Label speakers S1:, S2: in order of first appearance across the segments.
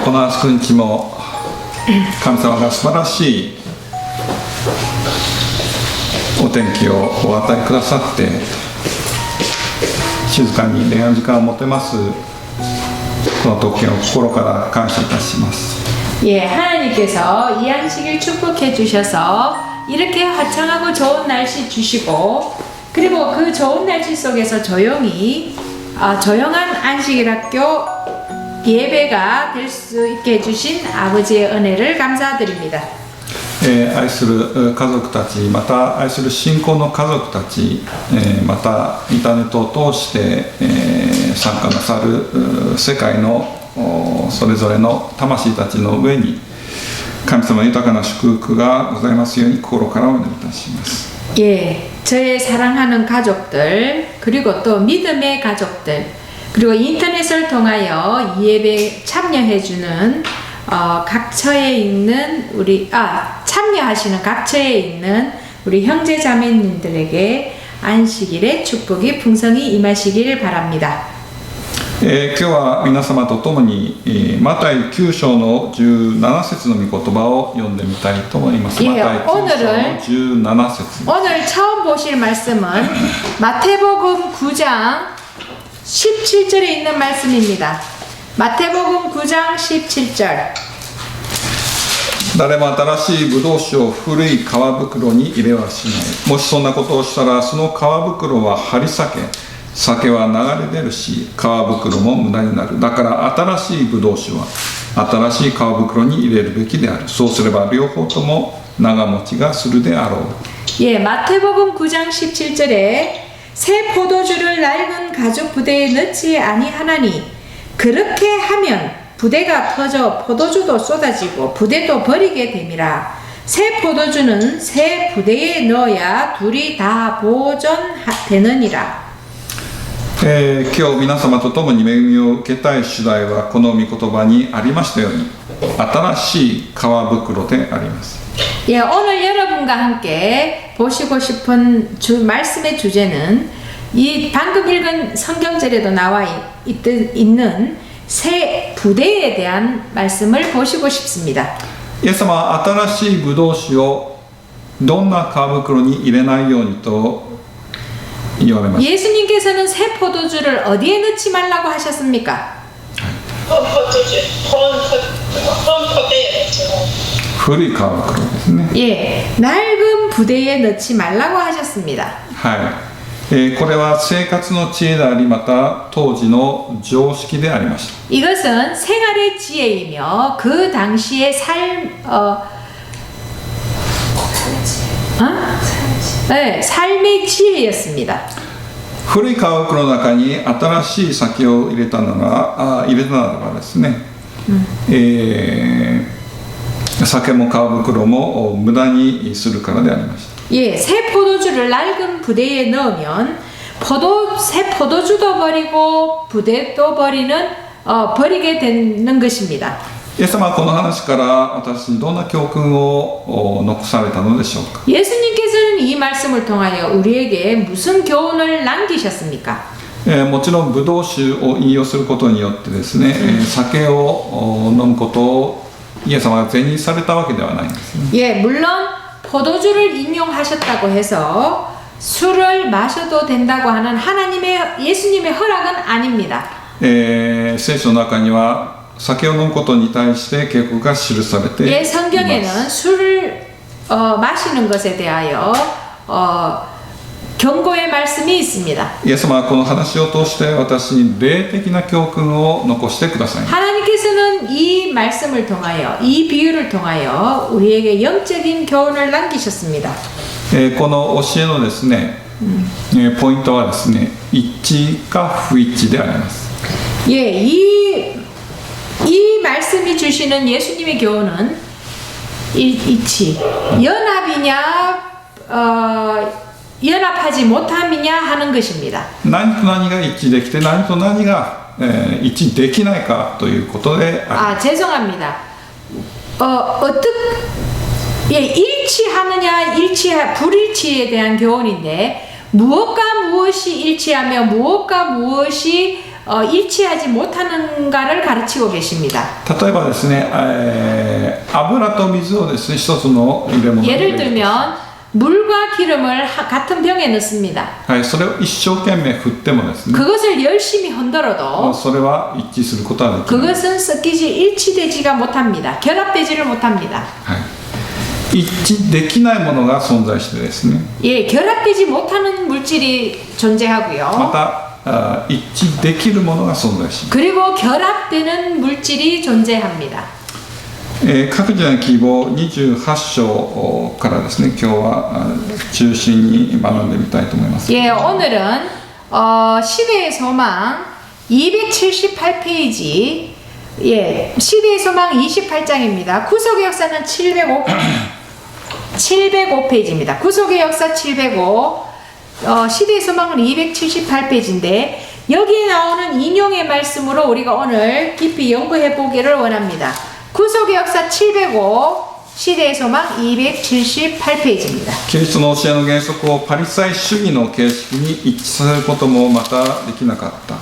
S1: この朝日も神様が素晴らしいお天気をお与えくださって静かに恋愛時間を持てますこの時を心から感謝いたします。
S2: 예, 하나님께서 이 안식일 축복해 주셔서 이렇게 화창하고 좋은 날씨 주시고 그리고 그 좋은 날씨 속에서 조용히 조용한 안식일 학교 예배가 될 수 있게 해주신 아버지의 은혜를 감사드립니다.
S1: 愛する家族たちまた愛する信仰の家族たちまたインターネットを通して参加なさる世界のそれぞれの魂たちの上に神様の豊かな祝福がございますように心からお祈りいたします。
S2: 예, 저의 사랑하는 가족들 그리고 또 믿음의 가족들 그리고 인터넷을 통하여 이 예배에 참여해주는 각처에 있는 참여하시는 각처에 있는 우리 형제 자매님들에게 안식일의 축복이 풍성히 임하시길 바랍니다.
S1: 今日は皆様と共にマタイ9章の17節の御言葉を読んでみたいと思います。
S2: 예,
S1: マタイ9章の17節
S2: 오늘 처음 보실 말씀은 마태복음 9장 17절에 있는 말씀입니다. 마태복음 9장 17절
S1: 誰も新しいブドウ酒を古い皮袋に入れはしない。もしそんなことをしたらその皮袋は張り裂け酒は流れ出るし皮袋も無駄になる。だから新しいブドウ酒は新しい皮袋に入れるべきである。そうすれば両方とも長持ちがするであろう。
S2: 예, 마태복음 9장 17절에 새 포도주를 낡은 가죽 부대에 넣지 아니하나니 그렇게 하면 부대가 터져 포도주도 쏟아지고 부대도 버리게 됨이라. 새 포도주는 새 부대에 넣어야 둘이 다 보존되느니라.
S1: 今日皆様と共に恵みを受けたい主題はこの御言葉にありましたように新しい皮袋であります。
S2: 예, 오늘 여러분과 함께 보시고 싶은 말씀의 주제는 이 방금 읽은 성경절에도 나와 있는 새 부대에 대한 말씀을 보시고 싶습니다.
S1: イエス様は新しいブドウ酒をどんな皮袋に入れないようにと言われました。
S2: 예수님께서는 새 포도주를 어디에 넣지 말라고 하셨습니까?
S1: 古い皮袋ですね。
S2: 예, 낡은 부대에 넣지 말라고 하셨습니다.
S1: はい。これは生活の知恵でありまた当時の常識でありました。
S2: 이것은 생활의 지혜이며 그 당시의 네, 삶의 지혜였습니다.
S1: 古い皮袋の中に新しい酒を入れたならばですね、酒も皮袋も無駄にするからでありました。
S2: 예, 새 포도주를 낡은 부대에 넣으면 새 포도주도 버리고 부대도 버리게 되는 것입니다.
S1: イエス様はこの話から私にどんな教訓を残されたのでしょうか。
S2: 예수님께서는 이 말씀을 통하여 우리에게 무슨 교훈을 남기셨습니까?
S1: もちろんブドウ酒を引用することによってですね、酒を飲むことをイエス様が善にされたわけではないんですね。
S2: 예, 물론 포도주를 인용하셨다고 해서 술을 마셔도 된다고 하는 예수님의 허락은 아닙니다.
S1: 聖書の中には酒を飲むことに対して警告が記されています。
S2: 예, 성경에는 술을 마시는 것에 대하여 경고의 말씀이 있습니다.
S1: イエス様はこの話を通して私に霊的な教訓を残してください。
S2: 하나님께서는 이 말씀을 통하여 이 비유를 통하여 우리에게 영적인 교훈을 남기셨습니다.
S1: この教えのですね、ポイントはですね、一致か不一致であります。
S2: 예, 이 말씀이 주시는 예수님의 교훈은 이치 연합이냐 연합하지 못함이냐 하는 것입니다.
S1: 何と何が一致できて何と何が、一致できないかということであります。
S2: 죄송합니다. 일치하느냐 불일치에 대한 교훈인데 무엇과 무엇이 일치하며 무엇과 무엇이 일치하지 못하는가를 가르치고 계십니다.
S1: 例えばですね、油と水をですね、一つの入れ物に入れ
S2: 예를
S1: る
S2: 들면 물과 기름을 같은 병에 넣습니다.
S1: はい、それを一生懸命振ってもですね、
S2: 그것을 열심히 흔들어도
S1: それは一致することはできない。
S2: 그것은 섞이지 일치되지가 못합니다. 결합되지를 못합니다.
S1: はい、一致できないものが存在してですね、
S2: 예, 결합되지 못하는 물질이
S1: ま
S2: 존재하고요.
S1: た一致できるものが存在します。
S2: 그리고 결합되는 물질이 존재합니다.
S1: 各自の希望28章からですね、今日は中心に学んでみたいと思います。
S2: 예, 오늘은 시대의 소망 278페이지, 예, 시대의 소망 28장입니다. 구속의 역사는 705페이지입니다. 구속의 역사 705, 시대의 소망은 278페이지인데 여기에 나오는 인용의 말씀으로 우리가 오늘 깊이 연구해 보기를 원합니다. 구속의 역사 705, 시대의 소망 278페이지입니다.
S1: キリストの教えの原則をパリサイ主義の形式に一致させることもまたできなかった。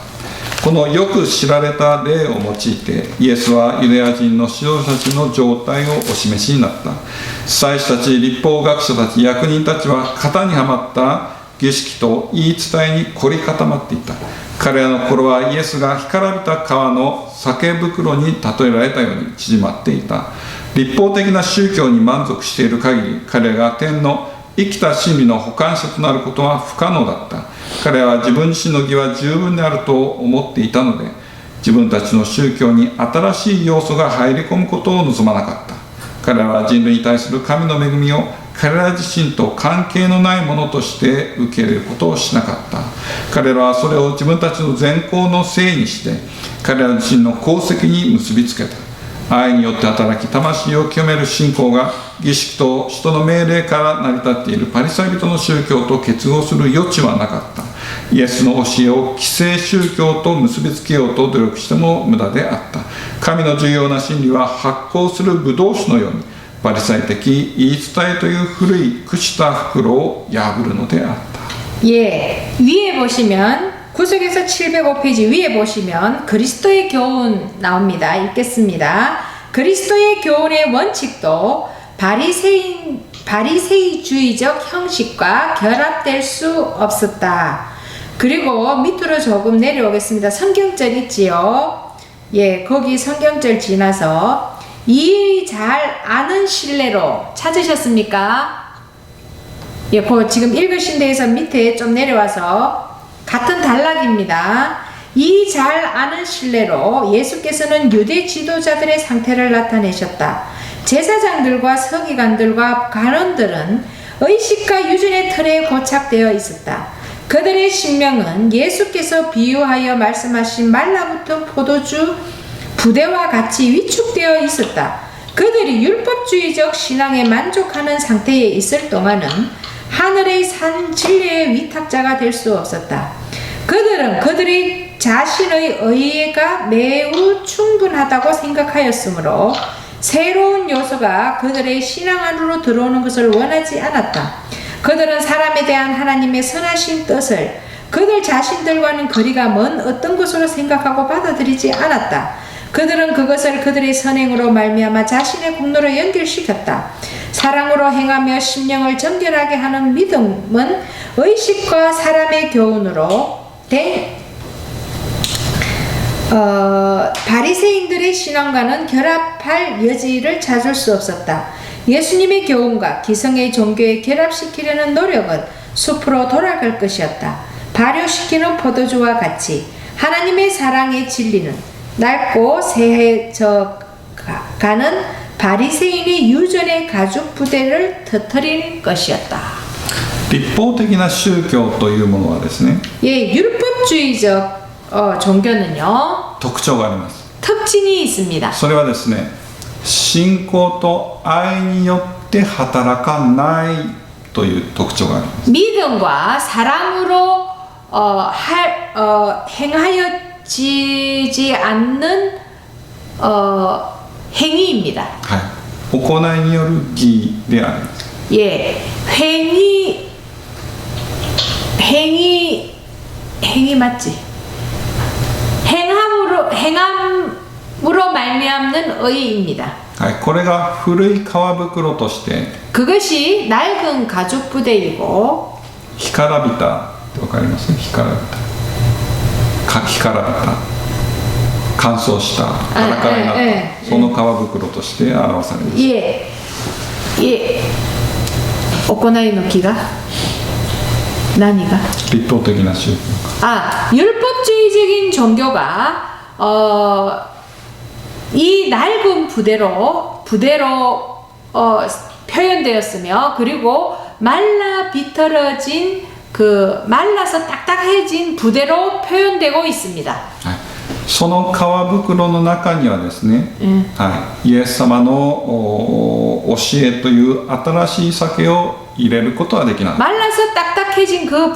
S1: このよく知られた例を用いてイエスはユダヤ人の指導者たちの状態をお示しになった。祭司たち、律法学者たち、役人たちは型にはまった儀式と言い伝えに凝り固まっていた。彼らの心はイエスが干からびた川の酒袋に例えられたように縮まっていた。立法的な宗教に満足している限り、彼らが天の生きた真理の補完者となることは不可能だった。彼らは自分自身の義は十分であると思っていたので、自分たちの宗教に新しい要素が入り込むことを望まなかった。彼らは人類に対する神の恵みを彼ら自身と関係のないものとして受け入れることをしなかった。彼らはそれを自分たちの善行のせいにして、彼ら自身の功績に結びつけた。愛によって働き、魂を清める信仰が儀式と人の命令から成り立っているパリサイ人の宗教と結合する余地はなかった。イエスの教えを既成宗教と結びつけようと努力しても無駄であった。神の重要な真理は発酵するブドウ酒のように、パリサイ的言い伝えという古い朽ちた袋を破るのであった。
S2: 예, 위에 보시면 구속에서 705페이지 위에 보시면 그리스도의 교훈 나옵니다. 읽겠습니다. 그리스도의 교훈의 원칙도 바리새이주의적 형식과 결합될 수 없었다. 그리고 밑으로 조금 내려오겠습니다. 성경절 있지요? 예, 거기 성경절 지나서 이 잘 아는 신뢰로 찾으셨습니까? 예, 그 지금 읽으신 데에서 밑에 좀 내려와서 같은 단락입니다. 이 잘 아는 신뢰로 예수께서는 유대 지도자들의 상태를 나타내셨다. 제사장들과 서기관들과 관원들은 의식과 유전의 틀에 고착되어 있었다. 그들의 신명은 예수께서 비유하여 말씀하신 말라붙은 포도주 부대와 같이 위축되어 있었다. 그들이 율법주의적 신앙에 만족하는 상태에 있을 동안은 하늘의 산 진리의 위탁자가 될 수 없었다. 그들은 그들의 자신의 의가 매우 충분하다고 생각하였으므로 새로운 요소가 그들의 신앙 안으로 들어오는 것을 원하지 않았다. 그들은 사람에 대한 하나님의 선하신 뜻을 그들 자신들과는 거리가 먼 어떤 것으로 생각하고 받아들이지 않았다. 그들은 그것을 그들의 선행으로 말미암아 자신의 공로로 연결시켰다. 사랑으로 행하며 심령을 정결하게 하는 믿음은 의식과 사람의 교훈으로 된 바리새인들의 신앙과는 결합할 여지를 찾을 수 없었다. 예수님의 교훈과 기성의 종교에 결합시키려는 노력은 숲으로 돌아갈 것이었다. 발효시키는 포도주와 같이 하나님의 사랑의 진리는 낡고 쇠해져 가는 바리새인의 유전의 가죽 부대를 터뜨리는 것이었다.
S1: 立法的な宗教というものはですね、
S2: 예, 율법주의적 종교는요
S1: 特徴があります。
S2: 특징이 있습니다.
S1: それはですね、信仰と愛によって働かないという特徴があります。
S2: 믿음과 사랑으로 행하여지지 않는 행위입니다.
S1: はい、行いによる義であります。
S2: 예, 행위 맞지? 행함으로 말미암는 의입니다.
S1: はい、これが古い皮袋として
S2: 그것이 낡은 가죽 부대이고
S1: 干からびたってわかりますね。干からびた、干からびた、乾燥したカラカラになったその皮袋として表されます。
S2: 예, 예, 行いの木が何が?
S1: 立法的な宗教。
S2: 율법주의적인 종교가 이 낡은 부대로 표현되었으며 그리고 말라 비틀어진 그 말라서 딱딱해진 부대로 표현되고 있습니다.
S1: はい、その皮袋の中にはですね、はい、イエス様の教えという新しい酒を入れることはできない。
S2: 말라서 딱딱해진 그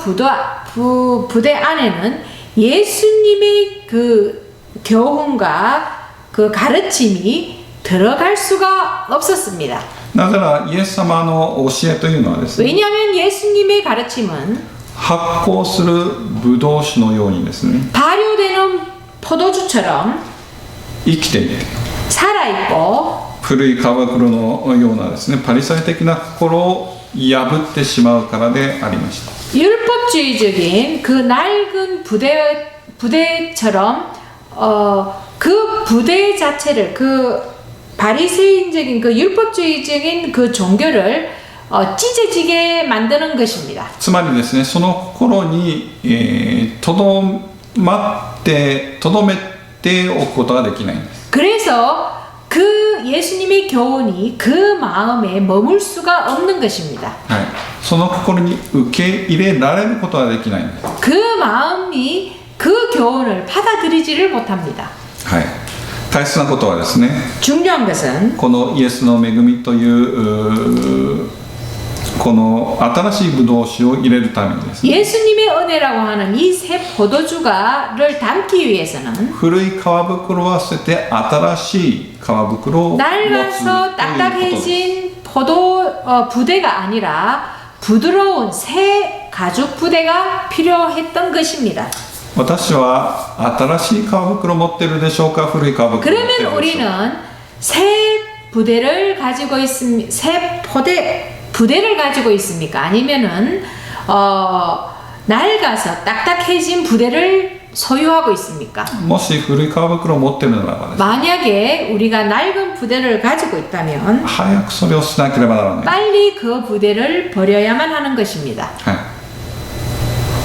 S2: 부대 안에는 예수님의 그 교훈과 그 가르침이 들어갈 수가 없었습니다.
S1: なぜならイエス様の教えというのはですね、
S2: 왜냐하면 예수님의 가르침은
S1: 発酵するブドウ酒のようにですね、
S2: 발효되는 포도주처럼
S1: 生きていて
S2: 살아있고
S1: 古い皮袋のようなですね、パリサイ的な心を破ってしまうからでありました。
S2: 율법주의적인 그 낡은 부대처럼 그 부대 자체를 그 바리새인적인 그 율법주의적인 그 종교를 찢어지게 만드는 것입니다.
S1: つまりですね、その心にとどめておくことができないんです。
S2: 그래서 그 예수님의 교훈이 그 마음에 머물 수가 없는 것입니다.
S1: はい、その心に受け入れられることができないんです。
S2: 그 마음이 그 교훈을 받아들이지를 못합니다.
S1: はい、大切なことはですね、
S2: 중요한 것은
S1: このイエスの恵みというこの新しいブドウ酒を入れるためにですね、
S2: 예수님의 은혜라고 하는 이 새 포도주가를 담기 위해서는
S1: 古い皮袋は捨てて新しい皮袋を持つという
S2: 낡아서
S1: ことです。
S2: 딱딱해진 부대가 아니라 부드러운 새 가죽 부대가 필요했던 것입니다.
S1: 私は新しい皮袋を持っているでしょうか、古い皮袋を持っている
S2: 그러면
S1: でしょうか。
S2: 우리는 새 부대를 가지고 있습니까? 새 부대를 가지고 있습니까? 아니면은 낡아서 딱딱해진 부대를 소유하고 있습니까?
S1: もし古い皮袋を持っているならばですね、
S2: 만약에 우리가 낡은 부대를 가지고 있다면
S1: 早くそれをしなければならない。
S2: 빨리 그 부대를 버려야만 하는 것입니다.
S1: はい、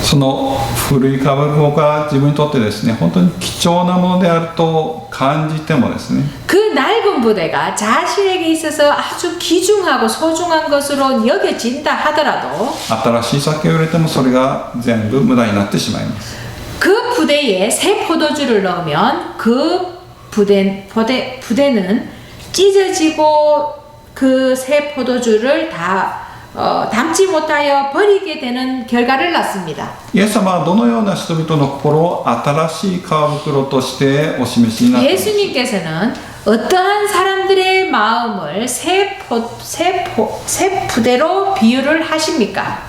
S1: その古い皮袋が自分にとってですね、本当に貴重なものであると感じてもですね、
S2: 그 낡은 부대가 자신에게 있어서 아주 귀중하고 소중한 것으로 여겨진다 하더라도
S1: 新しい酒を入れてもそれが全部無駄になってしまいます。
S2: 그 부대에 새 포도주를 넣으면 그 부대는 찢어지고 그 새 포도주를 다 담지 못하여 버리게 되는 결과를 낳습니다.
S1: イエス様はどのような人々の心を新しい皮袋としてお示しになっていますか。
S2: 예수님께서는 어떠한 사람들의 마음을 새 부대로 비유를 하십니까?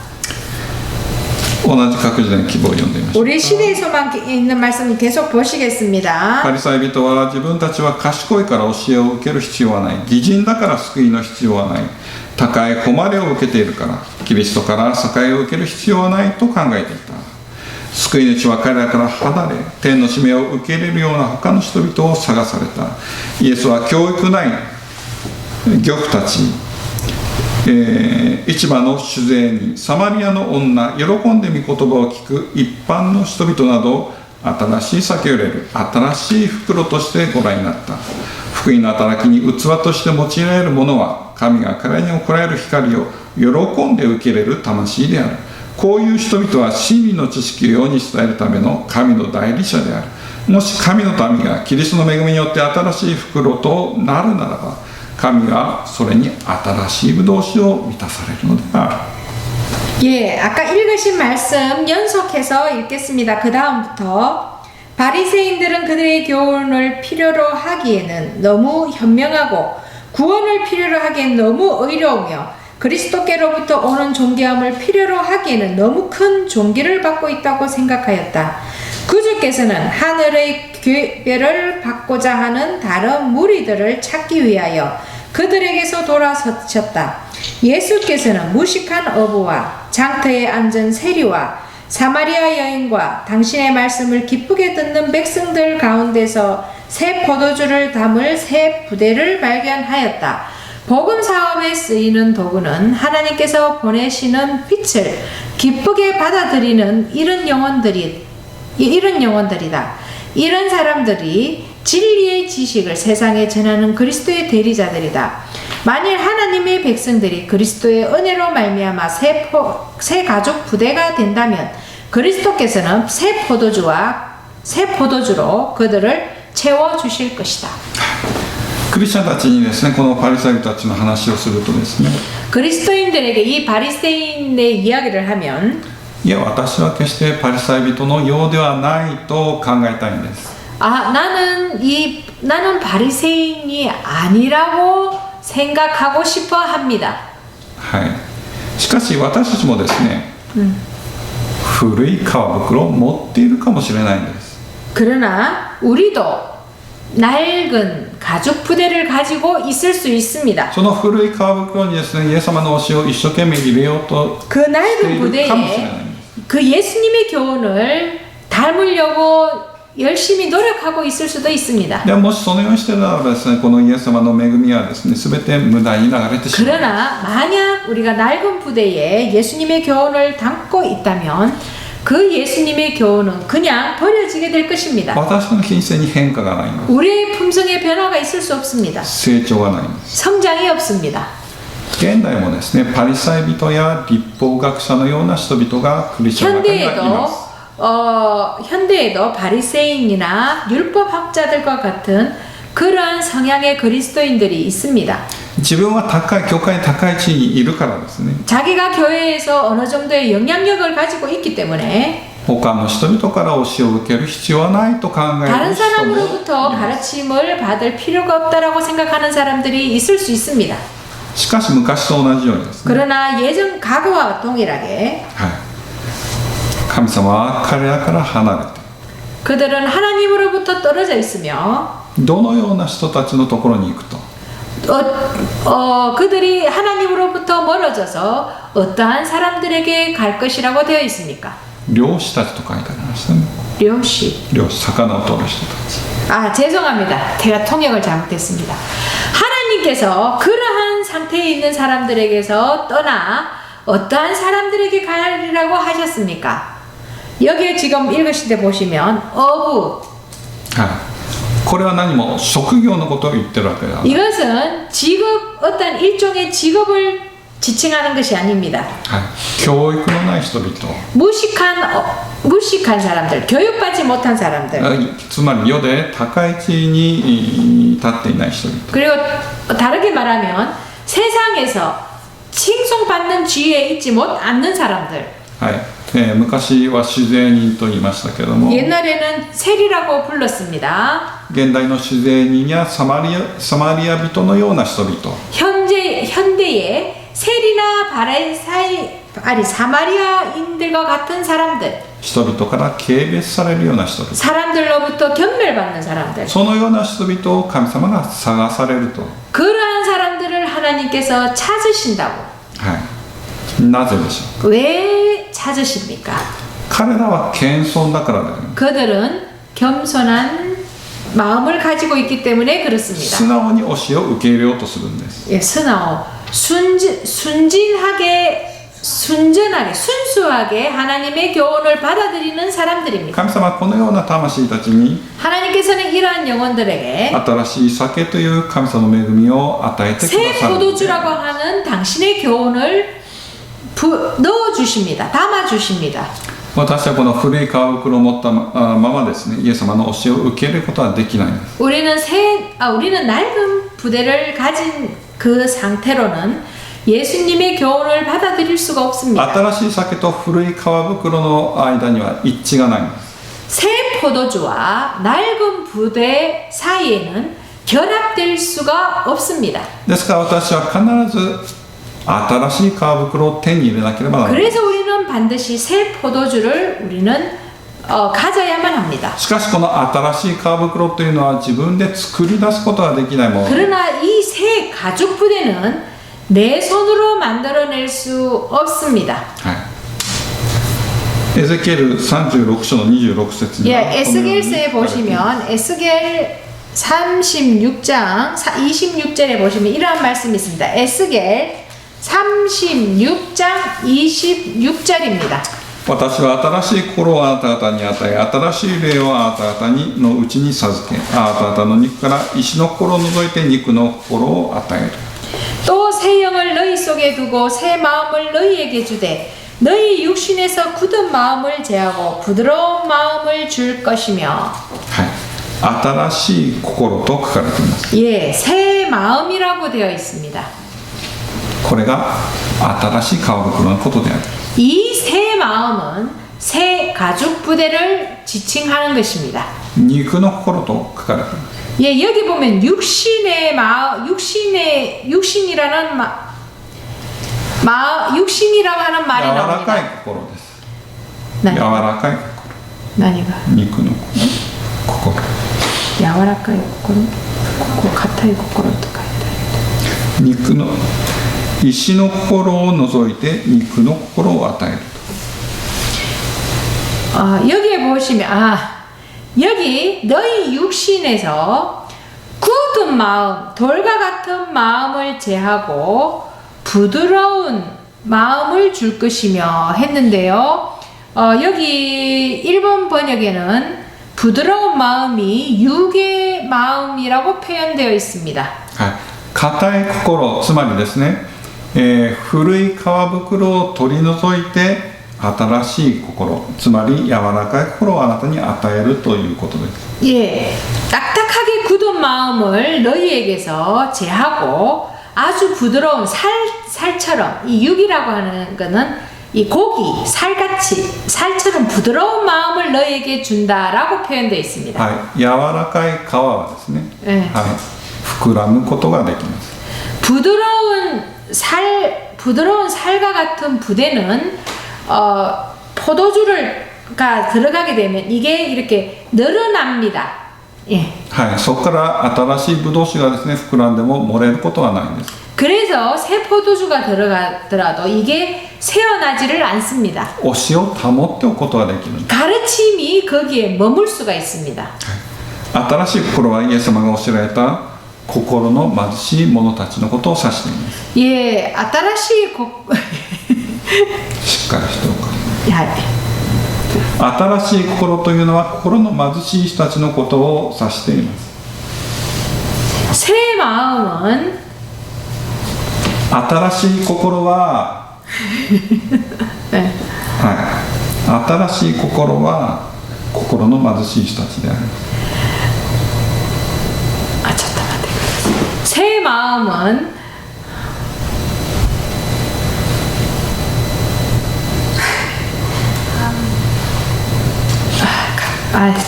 S1: 同じ各自の希望を読んでみましょう。
S2: 우리 시대에서만 있는 말씀 계속 보시겠습니다.
S1: パリサイ人は自分たちは賢いから教えを受ける必要はない、義人だから救いの必要はない、高い誉れを受けているからキリストから栄を受ける必要はないと考えていた。救い主は彼らから離れ、天の使命を受け入れるような他の人々を探された。イエスは教育ない漁夫たち、市場の酒税人、サマリアの女、喜んで御言葉を聞く一般の人々など、新しい酒を入れる新しい袋としてご覧になった。福音の働きに器として用いられるものは、神が彼に送られる光を喜んで受け入れる魂である。こういう人々は真理の知識を世に伝えるための神の代理者である。もし神の民がキリストの恵みによって新しい袋となるならば、神はそれに新しいブドウ酒を満たされるのである。
S2: 예, 아까 읽으신 말씀 연속해서 읽겠습니다. 그 다음부터 바리새인들은 그들의 교훈을 필요로 하기에는 너무 현명하고 구원을 필요로 하기엔 너무 의로우며 그리스도께로부터 오는 존귀함을 필요로 하기에는 너무 큰 존귀를 받고 있다고 생각하였다. 구주께서는 하늘의 교배를 받고자 하는 다른 무리들을 찾기 위하여 그들에게서 돌아서셨다. 예수께서는 무식한 어부와 장터에 앉은 세리와 사마리아 여인과 당신의 말씀을 기쁘게 듣는 백성들 가운데서 새 포도주를 담을 새 부대를 발견하였다. 복음 사업에 쓰이는 도구는 하나님께서 보내시는 빛을 기쁘게 받아들이는 이런 영혼들이다. 이런 사람들이 진리의 지식을 세상에 전하는 그리스도의 대리자들이다. 만일 하나님의 백성들이 그리스도의 은혜로 말미암아 새 가족 부대가 된다면 그리스도께서는 새 포도주로 그들을 채워 주실 것이다.
S1: クリスチャンたちにですね、このパリサイ人たちの話をするとですね、
S2: 그리스도인들에게 이 바리새인의 이야기를 하면
S1: いや、私は決してパリサイ人のようではないと考えたいんです。
S2: 나는 바리새인이 아니라고 생각하고 싶어 합니다.
S1: はい。しかし私たちもですね、古い革袋を持っているかもしれないんです。
S2: 그러나 우리도 낡은 가죽 부대를 가지고 있을 수 있습니다.
S1: その古い革袋にですね、イエス様の教えを一生懸命入れようと
S2: 그
S1: してい
S2: 낡은
S1: るかもしれない
S2: 부대에
S1: んです。
S2: 그 예수님의 교훈을 닮으려고 열심히 노력하고 있을 수도 있습니다.
S1: でもしそのようにしているならばですね、このイエス様の恵みはですね、すべて無駄に流れてしまう。
S2: 그러나 만약 우리가 낡은 부대에 예수님의 교훈을 담고 있다면 그 예수님의 교훈은 그냥 버려지게 될 것입니다.
S1: 私の品性に変化がないんです。
S2: 우리의 품성에 변화가 있을 수 없습니다.
S1: 成長がないんです。
S2: 성장이 없습니다.
S1: 現代もですね、パリサイ人や立法学者のような人々がクリスチャンの中にはいます。
S2: 현대에도 바리새인이나 율법학자들과 같은 그러한 성향의 그리스도인들이 있습니다.
S1: 自分は教会に高い地位にいるからですね。
S2: 자기가 교회에서 어느 정도의 영향력을 가지고 있기 때문에
S1: 他の人々から教えを受ける必要はないと考える
S2: 다른
S1: 人も
S2: 사람으로부터 가르침을 받을 필요가 없다라고 생각하는 사람들이 있을 수 있습니다.
S1: しかし昔と同じようにですね、
S2: 그러나 예전 과거와 동일하게
S1: はい、神様は彼らから離れて
S2: 그들은 하나님으로부터 떨어져 있으며
S1: どのような人たちのところに行くと
S2: 그들이 하나님으로부터 멀어져서 어떠한 사람들에게 갈 것이라고 되어 있습니까?
S1: 漁師たちと書いてありましたね。
S2: 료시.
S1: 漁師、魚を取る人たち。
S2: 죄송합니다. 제가 통역을 잘못했습니다. 하나님께서 그러한 상태에 있는 사람들에게서 떠나 어떠한 사람들에게 가리라고 하셨습니까? 여기에 지금 읽으실 때 보시면 어부.
S1: はい。これは何も職業のことを言ってるわけではない。
S2: 이것은 어떤 일종의 직업을 지칭하는 것이 아닙니다.
S1: はい。教育のない人々。
S2: 무식한 사람들, 교육받지 못한 사람들.
S1: つまり世で高い地位に立っていない人々。
S2: 그리고 다르게 말하면 세상에서 칭송받는 지위에 있지 않는 사람들.
S1: はい。昔は酒税人と言いましたけれども、
S2: 옛날에는 세리라고 불렀습니다.
S1: 現代の酒税人やサマリア人のような人々。
S2: 현대의 세리나 사마리아인들과 같은 사람들.
S1: 人々から軽蔑されるような人々。
S2: 사람들로부터 견멸받는 사람들.
S1: そのような人々を神様が探されると。
S2: 그러한 사람들을 하나님께서 찾으신다고.
S1: はい。なぜでしょう。
S2: 왜 찾으십니까?
S1: 彼らは謙遜だからだよ。
S2: 그들은 겸손한 마음을 가지고 있기 때문에
S1: 素
S2: 그렇습니다.
S1: 直に教えを受け入れようとするんです。
S2: 예, 순수하게 하나님의 교훈을 받아들이는 사람들입니다.
S1: 神様はこのような魂たちに
S2: 하나님께서는 이러한 영혼들에게
S1: 新しい酒という神様の恵みを与えてくだ
S2: 새
S1: さる。
S2: 포도주라고 하는 당신의 교훈을 넣어주십니다. 담아주십니다.
S1: 私はこの古い皮袋を持ったままですね、イエス様の教えを受け入れることはできないんです。
S2: 우리는 낡은 부대를 가진 그 상태로는 예수님의 교훈을 받아들일 수가 없습니다.
S1: 新しい酒と古い皮袋の間には一致がないんです。
S2: 새 포도주와 낡은 부대 사이에는 결합될 수가 없습니다.
S1: ですから私は必ず新しい皮袋を手に入れなければならない。
S2: 그래서 우리는 반드시 새 포도주를 우리는 가져야만 합니다.
S1: しかしこの新しい皮袋というのは自分で作り出すことができないもの。
S2: 그러나 이 새 가죽 부대는 내 손으로 만들어낼 수 없습니다.
S1: はい。エゼキエル36章の26節には
S2: 예, 에스겔서에 보시면 에스겔 36장 26절에 보시면 이러한 말씀이 있습니다. 에스겔 36장 26절입니다.
S1: 私は新しい心をあなた方に与え、新しい霊をあなた方にのうちに授け、あなた方の肉から石の心を除いて肉の心を与える。
S2: 또 새 영을 너희 속에 두고 새 마음을 너희에게 주되 너희 육신에서 굳은 마음을 제하고 부드러운 마음을 줄 것이며.
S1: はい。新しい心と書かれています。
S2: 예, 새 마음이라고 되어 있습니다.
S1: これが新しい皮袋のことである。
S2: 이 새 마음은 새 가죽 부대를 지칭하는 것입니다.
S1: 肉の心と書かれています。
S2: 예, 여기 보면 육신의 육신이라는 육신이라고 하는 말이
S1: 柔らかい
S2: 나옵니다.
S1: 心です。
S2: 나-
S1: 柔らかい
S2: 나니가
S1: 心。肉の心。
S2: 야와라카이 코코로 코코 가타이 코코로と書いてある。
S1: 肉の石の心を除いて肉の心を与える。
S2: 여기에 보시면 여기 너희 육신에서 굳은 마음, 돌과 같은 마음을 제하고 부드러운 마음을 줄 것이며 했는데요. 여기 일본 번역에는 부드러운 마음이 육의 마음이라고 표현되어 있습니다.
S1: はい。硬い心、つまりですね、古い皮袋を取り除いて新しい心、つまり柔らかい心をあなたに与えるということです。
S2: 예, 딱딱하게 굳은 마음을 너희에게서 제하고 아주 부드러운 살처럼 이 육이라고 하는 거는 이 고기, 살같이 살처럼 부드러운 마음을 너희에게 준다라고 표현되어 있습니다.
S1: はい。柔らかい皮はですね、
S2: 예.
S1: はい。膨らむことができます。
S2: 부드러운 살과 같은 부대는 포도주가 들어가게 되면 이게 이렇게 늘어납니다. 예.
S1: はい。そこから新しいブドウ酒がですね、膨らんでも漏れることはないんです。
S2: 그래서 새 포도주가 들어가더라도 이게 새어나지를 않습니다.
S1: 推しを保っておくことができるんです。
S2: 가르침이 거기에 머물 수가 있습니다.
S1: 新しい心はイエス様がおっしゃられた心の貧しい者たちのことを指しています。
S2: 예,
S1: しっかりしておく。
S2: 야,
S1: 新しい心というのは心の貧しい人たちのことを指しています。
S2: 새 마음은
S1: 新しい心は、
S2: 네.
S1: はい、新しい心は心の貧しい人たちであります。
S2: 잠깐만. 새 마음은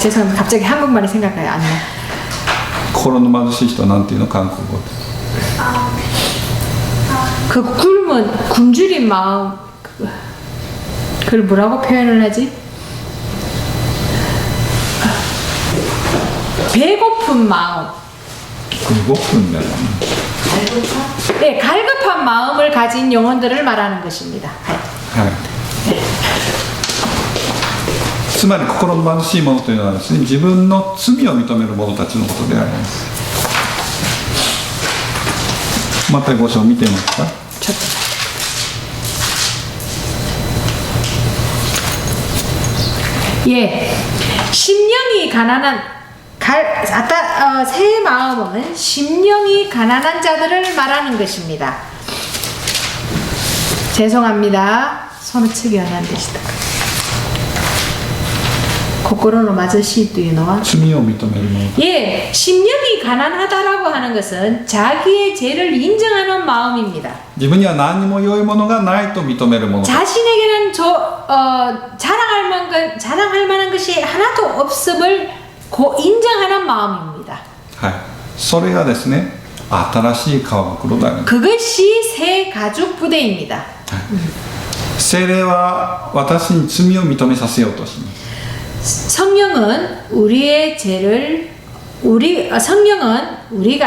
S2: 죄송합니다. 갑자기 한국말이 생각이 안 나.
S1: 心の貧しい人はなんていうの韓国語で。
S2: 그 굶주린 마음 그걸 뭐라고 표현을 하지? 배고픈 마음.
S1: 5分だよね。
S2: 네, 갈급한 마음을 가진 영혼들을 말하는 것입니다.
S1: はい。つまり心の貧しい者というのはですね、自分の罪を認める者たちのことであります。マタイ5章見ていますか？
S2: 예, 심령이 가난한 새 마음은 심령이 가난한 자들을 말하는 것입니다. 죄송합니다. 손으측이 안 되시다. 心の貧しいというのは
S1: 罪を認める者。
S2: 예, 심령이 가난하다라고 하는 것은 자기의 죄를 인정하는 마음입니다.
S1: 自分には何にも良いものがないと認める者。
S2: 자신에게는 자랑할 만한 것이 하나도 없음을 인정하는 마음입니다.
S1: はい。それがですね、新しい皮袋であります。
S2: 그것이 새 가죽 부대입니다.
S1: 聖霊は私に罪を認めさせようとします。
S2: 성령은 우리가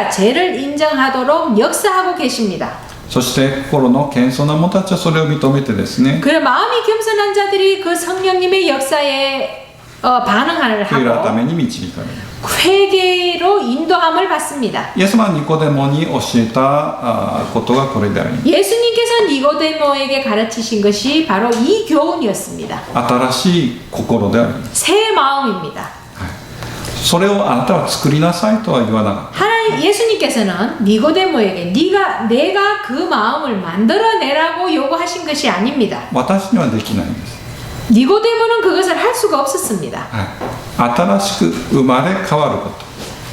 S2: 죄를 인정하도록 역사하고 계십니다.
S1: そして心の謙遜な者たちはそれを認めてですね、
S2: 그래 마음이 겸손한 자들이 그 성령님의 역사에 반응을
S1: 悔い改
S2: 하고
S1: めに導かれる。
S2: 회개로 인도함을 받습니다.
S1: イエス様はニコデモに教えたことがこれであります。
S2: 예수님께서 니고데모에게 가르치신 것이 바로 이 교훈이었습니다.
S1: 新しい心であります。
S2: 새 마음입니다.
S1: それをあなたは作りなさいとは言わなかった。
S2: 예수님께서는 니고데모에게 내가 그 마음을 만들어내라고 요구하신 것이 아닙니다.
S1: 私にはできないんです。
S2: 니고데모는 그것을 할 수가 없었습니다.
S1: 新しく生まれ変わること。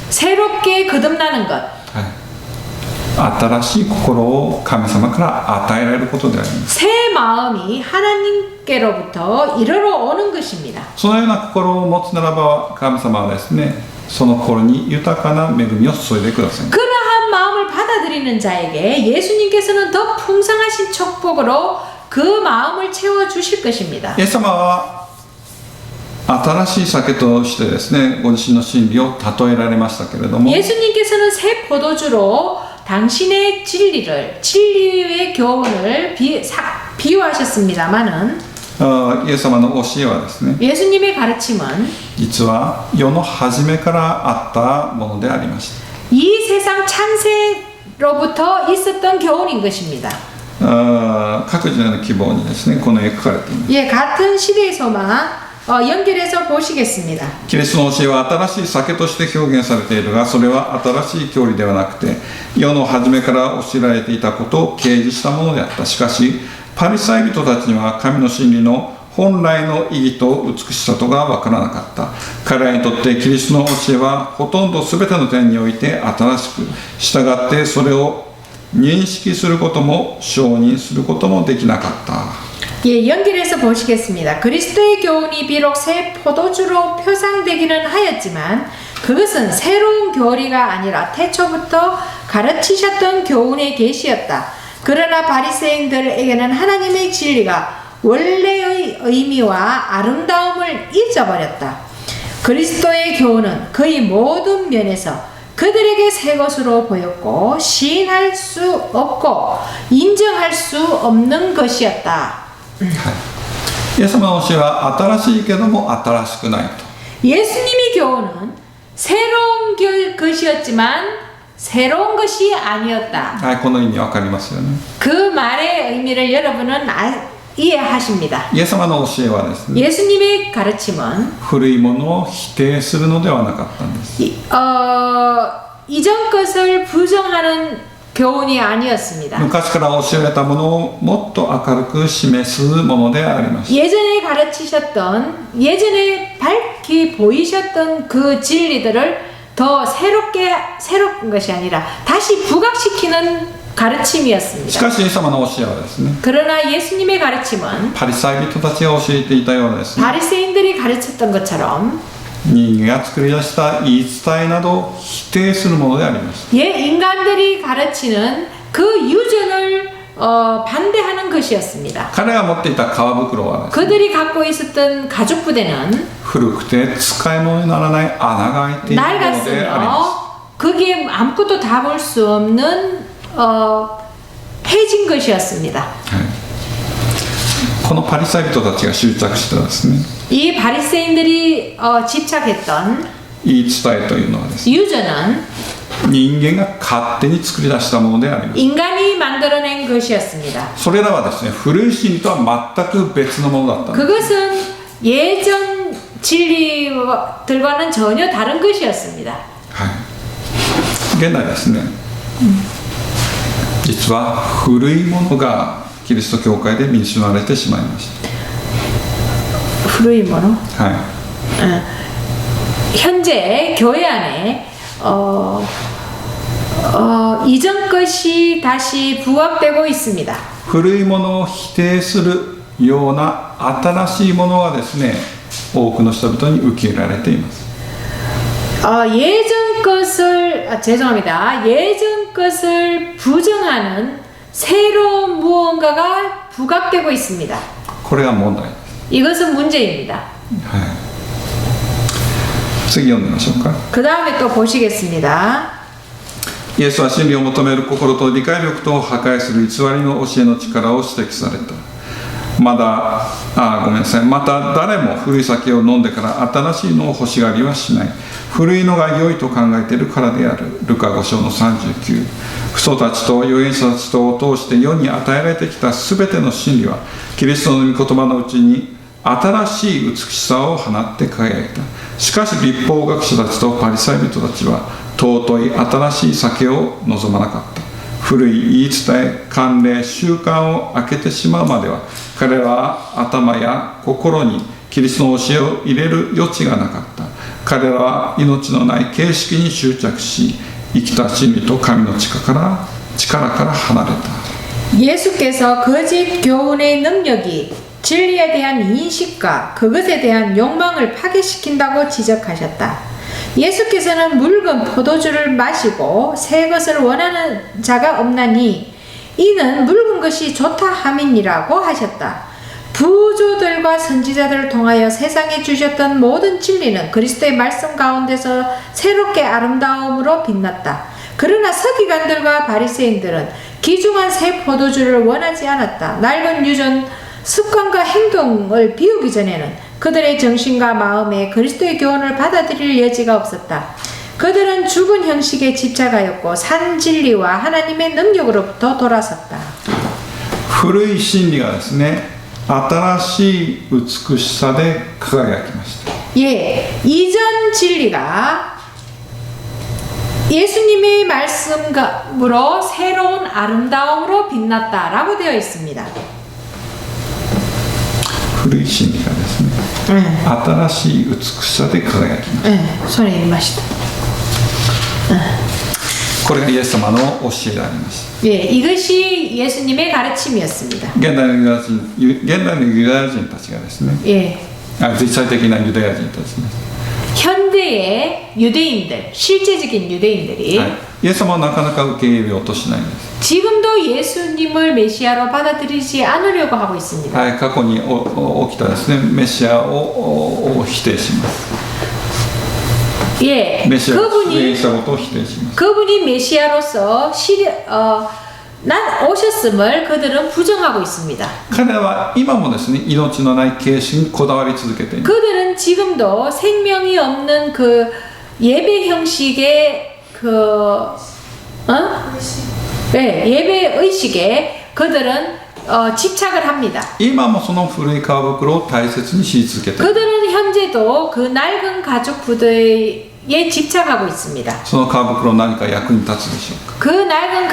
S2: 새롭게 거듭나는 것.
S1: 新しい心を神様から与えられることであります。
S2: 새 마음이 하나님께로부터 이르러 오는 것입니다.
S1: そのような心を持つならば神様はですね、その心に豊かな恵みを注いでください。
S2: 그러한 마음을 받아들이는 자에게 예수님께서는 더 풍성하신 축복으로 그 마음을 채워 주실 것입니다.
S1: イエス様は新しい酒としてですね、ご自身の真理を例えられましたけれども、
S2: 예수님께서는 새 포도주로 당신의 진리의 교훈을 비유하셨습니다마는
S1: イエス様の教えはですね、
S2: 예수님의 가르침은
S1: 実は世の初めからあったものでありました。
S2: 이 세상 창세로부터 있었던 교훈인 것입니다.
S1: 各時代の希望にですね、この絵が書かれています。
S2: 예, 같은 시대의 소망 연결해서 보시겠습니다.
S1: キリストの教えは新しい酒として表現されているが、それは新しい教理ではなくて、世の初めから教えられていたことを掲示したものであった。しかし、パリサイ人たちには神の真理の本来の意義と美しさとが分からなかった。彼らにとってキリストの教えはほとんど全ての点において新しく、従ってそれを認識することも承認することもできなかった。
S2: 예, 연결해서 보시겠습니다. 그리스도의 교훈이 비록 새 포도주로 표상되기는 하였지만 그것은 새로운 교리가 아니라 태초부터 가르치셨던 교훈의 계시였다. 그러나 바리새인들에게는 하나님의 진리가 원래의 의미와 아름다움을 잊어버렸다. 그리스도의 교훈은 그의 모든 면에서 그들에게 새 것으로 보였고 시인할 수 없고 인정할 수 없는 것이었다.
S1: イエス様の教えは新しいけども新しくないと。
S2: 예수님의 교훈은 새로운 것이었지만 새로운 것이 아니었다.
S1: はい、この意味わかりますよね。
S2: 그 말의 의미를 여러분은 이해하십니다.
S1: イエス様の教えはですね、
S2: 예수님의 가르침은
S1: 古いものを否定するのではなかったんです。
S2: 이전 것을 부정하는 교훈이 아니었습니다.
S1: 昔から教えられたものをもっと明るく示すものでありました。
S2: 예전에 가르치셨던 예전에 밝히 보이셨던 그 진리들을 더 새로운 것이 아니라 다시 부각시키는 가르침이었습니다.
S1: しかしイエス様の教えはですね、
S2: 그러나 예수님의 가르침은
S1: パリサイ人たちが教えていたようなですね、
S2: 바리새인들이 가르쳤던 것처럼
S1: 人間が作り出した言い伝えなどを否定するものであります。
S2: 인간들이 가르치는 그 유전을 반대하는 것이었습니다.
S1: 彼が持っていた皮袋はですね、
S2: 그들이 갖고 있었던 가죽 부대는
S1: 古くて使い物にならない穴が開いているものでありま
S2: 낡았으며 그게 아무것도 담을 수 없는 해진 것이었습니다.
S1: す。このパリサイ人たちが執着したですね、
S2: 이 바리새인들이 집착했던
S1: 言い伝えというのはですね、
S2: 유전은
S1: 人間が勝手に作り出したものであります。
S2: 인간이 만들어낸 것이었습니다.
S1: それらはですね、古い真理とは全く別のものだったんです。
S2: 그것은 예전 진리들과는 전혀 다른 것이었습니다.
S1: はい、現代ですね、実は古いものがキリスト教会で見失われてしまいました。
S2: 古いもの?
S1: はい、
S2: 현재 교회 안에 이전 것이 다시 부각되고 있습니다.
S1: 古いものを否定するような新しいものがですね、多くの人々に受け入れられています。
S2: 예전 것을 죄송합니다. 예전 것을 부정하는 새로운 무언가가 부각되고 있습니다.
S1: これが問題です。
S2: 이것은 문제입니다.
S1: はい、次読んでみましょうか。
S2: 그 다음에 또 보시겠습니다.
S1: イエスは真理を求める心と理解力とを破壊する偽りの教えの力を指摘された。また誰も古い酒を飲んでから新しいのを欲しがりはしない。古いのが良いと考えているからである。ルカ5章の39。父祖たちと預言者たちとを通して世に与えられてきたすべての真理はキリストの御言葉のうちに新しい美しさを放って輝いた。しかし律法学者たちとパリサイ人たちは尊い新しい酒を望まなかった。古い言い伝え、慣例、習慣を開けてしまうまでは彼らは頭や心にキリストの教えを入れる余地がなかった。彼らは命のない形式に執着し、生きた真理と神の力から離れた。
S2: 예수께서 거짓 교훈의 능력이 진리에 대한 인식과 그것에 대한 욕망을 파괴시킨다고 지적하셨다. 예수께서는 묽은 포도주를 마시고 새 것을 원하는 자가 없나니 이는 묽은 것이 좋다 함이니라고 하셨다. 부조들과 선지자들을 통하여 세상에 주셨던 모든 진리는 그리스도의 말씀 가운데서 새롭게 아름다움으로 빛났다. 그러나 서기관들과 바리새인들은 귀중한 새 포도주를 원하지 않았다. 낡은 유전, 습관과 행동을 비우기 전에는 그들의 정신과 마음에 그리스도의 교훈을 받아들일 여지가 없었다. 그들은 죽은 형식에 집착하였고 산 진리와 하나님의 능력으로부터 돌아섰다.
S1: 古い真理がですね、新しい美しさで輝きました。
S2: 예, 이전 진리가 예수님의 말씀으로 새로운 아름다움으로 빛났다라고 되어 있습니다.
S1: 古い真理がですね、新しい美しさで輝きました。
S2: 손에 입맛이다.
S1: これがイエス様の教えであります。
S2: 예, 이것이 예수님의 가르침이었습니다.
S1: 現代のユダヤ人たちがですね、
S2: 예,
S1: 実際的なユダヤ人たちね、
S2: 현대의 유대인들, 실제적인 유대인들이
S1: はい、イエス様はなかなか受け入れようとしないんです。
S2: 지금도 예수님을 메시아로 받아들이지 않으려고 하고 있습니다.
S1: はい、過去に起きたですね、メシアを否定します。
S2: 예,
S1: メシアが出現したことを否定します。
S2: 그분이 메시아로서 오셨음을 그들은 부정하고 있습니다.
S1: 彼らは今もですね、命のない形式にこだわり続けています。
S2: 그들은 지금도 생명이 없는 그 예배 형식의 네, 예배 의식에 그들은 집착을 합니다.
S1: 今もその古い皮袋を大切にし続けています。
S2: 그들은 현재도 그 낡은 가죽 부대에 집착하고 있습니다.
S1: その皮袋何か役に立つでしょうか。
S2: 그 낡은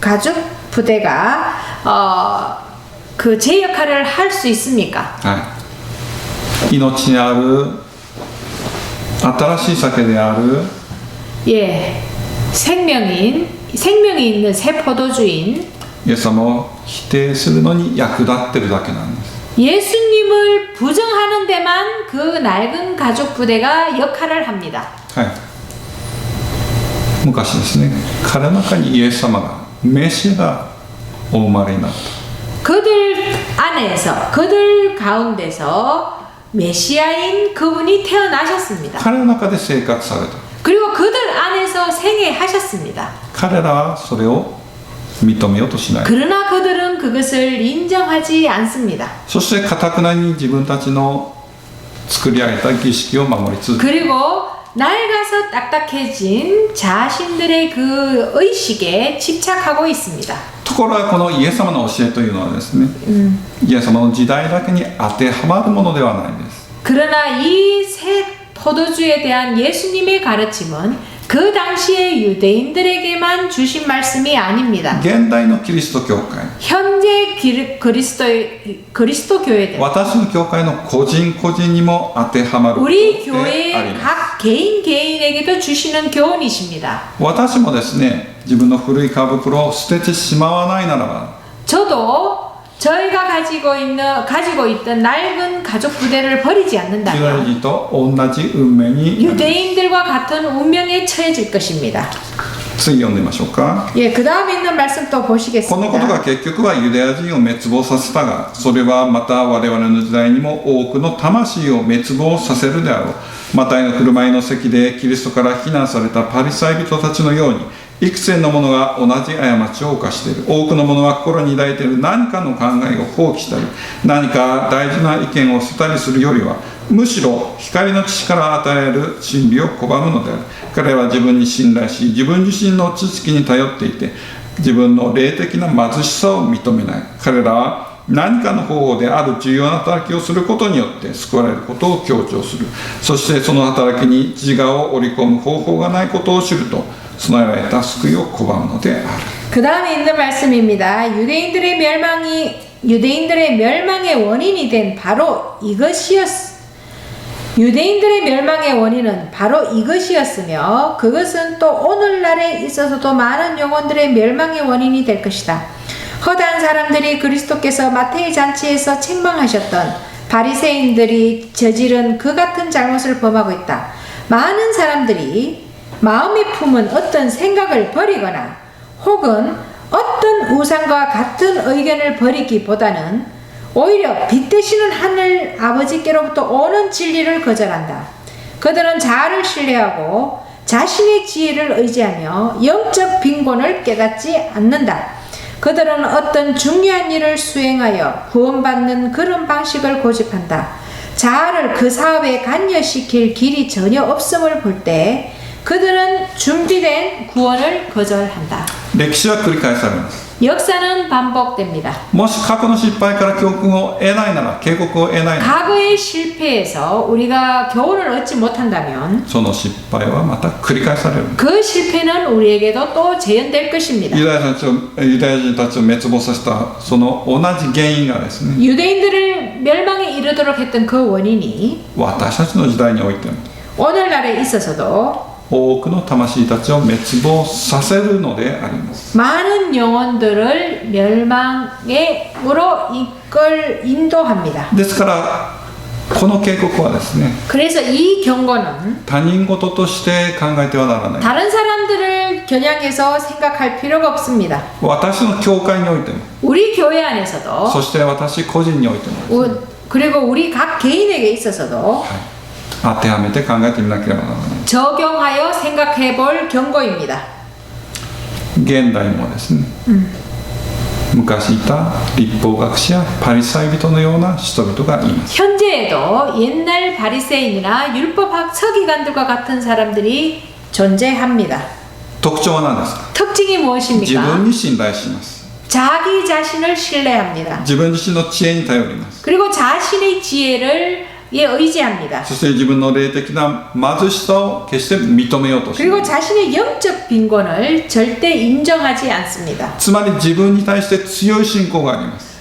S2: 가죽 부대가 그 제 역할을 할 수 있습니까?
S1: はい、命にある新しい酒である
S2: 예, 생명이 있는 새 포도주인
S1: イエス様を否定するのに役立ってるだけなんです。
S2: 예수님을 부정하는 데만 그 낡은 가죽 부대가 역할을 합니다.
S1: はい、昔ですね、彼の中にイエス様がメシアがお生まれになった。
S2: 그들 가운데서 메시아인 그분이 태어나셨습니다.
S1: 彼の中で生活された。
S2: 그리고 그들 안에서 생애하셨습니다.
S1: 彼らはそれを認めようとしない。
S2: 그러나 그들은 그것을 인정하지 않습니다.
S1: そして堅くなに自分たちの作り上げた儀式を守り続ける。
S2: 그리고 낡아서 딱딱해진 자신들의 그 의식에 집착하고 있습니다.
S1: ところがこのイエス様の教えというのはですね、イエス様の時代だけに当てはまるものではないんです。
S2: 그러나 이 새 포도주에 대한 예수님의 가르침은 그 당시의 유대인들에게만 주신 말씀이 아닙니다.
S1: 現代のキリスト教会、
S2: 현재 그리스도 교회들,
S1: 私の教会の個人個人にも当てはまること
S2: 우리
S1: で
S2: 교회
S1: あります。
S2: 각 개인에게도 주시는 교훈이십니다.
S1: 私もですね、自分の古い皮袋を捨ててしまわないならば、
S2: 저도 저희가 가지고 있던 낡은 가족 부대를 버리지
S1: ユダヤ
S2: 않는다면
S1: 人と同じ運命になります。
S2: 유대인들과 같은 운명에 처해질 것입니다.
S1: 次読んでみましょうか。
S2: 예, 그 다음에 있는 말씀 또
S1: このことが
S2: 보시겠습니다.
S1: 結局はユダヤ人を滅亡させたが、それはまた我々の時代にも多くの魂を滅亡させるであろう。マタイの車居の席でキリストから非難されたパリサイ人たちのように、幾千の者が同じ過ちを犯している。多くの者は心に抱いている何かの考えを放棄したり、何か大事な意見を捨てたりするよりは、むしろ光の父から与える真理を拒むのである。彼は自分に信頼し、自分自身の知識に頼っていて、自分の霊的な貧しさを認めない。彼らは何かの方法である重要な働きをすることによって救われることを強調する。そしてその働きに自我を織り込む方法がないことを知ると、備えられた救いを拒むのである。
S2: 그 다음에 있는 말씀입니다. 유대인들의 멸망의 원인이 된 바로 이것이었습니다. 유대인들의 멸망의 원인은 바로 이것이었으며 그것은 또 오늘날에 있어서도 많은 영혼들의 멸망의 원인이 될 것이다. 허다한 사람들이 그리스도께서 마태의 잔치에서 책망하셨던 바리새인들이 저지른 그 같은 잘못을 범하고 있다. 많은 사람들이 마음에 품은 어떤 생각을 버리거나 혹은 어떤 우상과 같은 의견을 버리기보다는 오히려 빛 되시는 하늘 아버지께로부터 오는 진리를 거절한다. 그들은 자아를 신뢰하고 자신의 지혜를 의지하며 영적 빈곤을 깨닫지 않는다. 그들은 어떤 중요한 일을 수행하여 구원받는 그런 방식을 고집한다. 자아를 그 사업에 관여시킬 길이 전혀 없음을 볼 때 그들은 준비된 구원을 거절한다.
S1: 歴史は繰り返されます。
S2: 역사는 반복됩니다.
S1: もし過去の失敗から教訓を得ないなら、警告を得ないなら、
S2: 과거의 실패에서 우리가 교훈을 얻지 못한다면
S1: その失敗はまた繰り返される。
S2: 그 실패는 우리에게도 또 재현될 것입니다.
S1: ユダヤ人たちを滅亡させたその同じ原因がですね、
S2: 유대인들을 멸망에 이르도록 했던 그 원인이
S1: 私たちの時代においても
S2: 오늘날에 있어서도
S1: 多くの魂たちを滅亡させるのであります。
S2: 많은 영혼들을 멸망으로 인도합니다.
S1: ですからこの警告はですね、
S2: 그래서 이 경고는
S1: 他人事として考えてはならない。
S2: 다른 사람들을 겨냥해서 생각할 필요가 없습니다.
S1: 私の教会においても、
S2: 우리 교회 안에서도
S1: そして私個人においても、
S2: 그리고 우리 각 개인에게 있어서도
S1: 当てはめて考えてみなければならない。
S2: 적용하여 생각해 볼 경고입니다.
S1: 現代にもですね、昔いた律法学者パリサイ人のような人々がいます。
S2: 현재에도 옛날 바리새인이나 율법학 서기관들과 같은 사람들이 존재합니다.
S1: 特徴は何ですか？
S2: 특징이
S1: 自
S2: 무엇입니까?
S1: 分に信頼します。
S2: 자기 자신을 신뢰합니다.
S1: 自分自身の知恵に頼ります。
S2: 그리고 자신의 지혜를 의지합니다.
S1: そして自分の霊的な貧しさを決して認めようとしない。
S2: 그리고 자신의 영적 빈곤을 절대 인정하지 않습니다.
S1: つまり自分に対して強い信仰があります。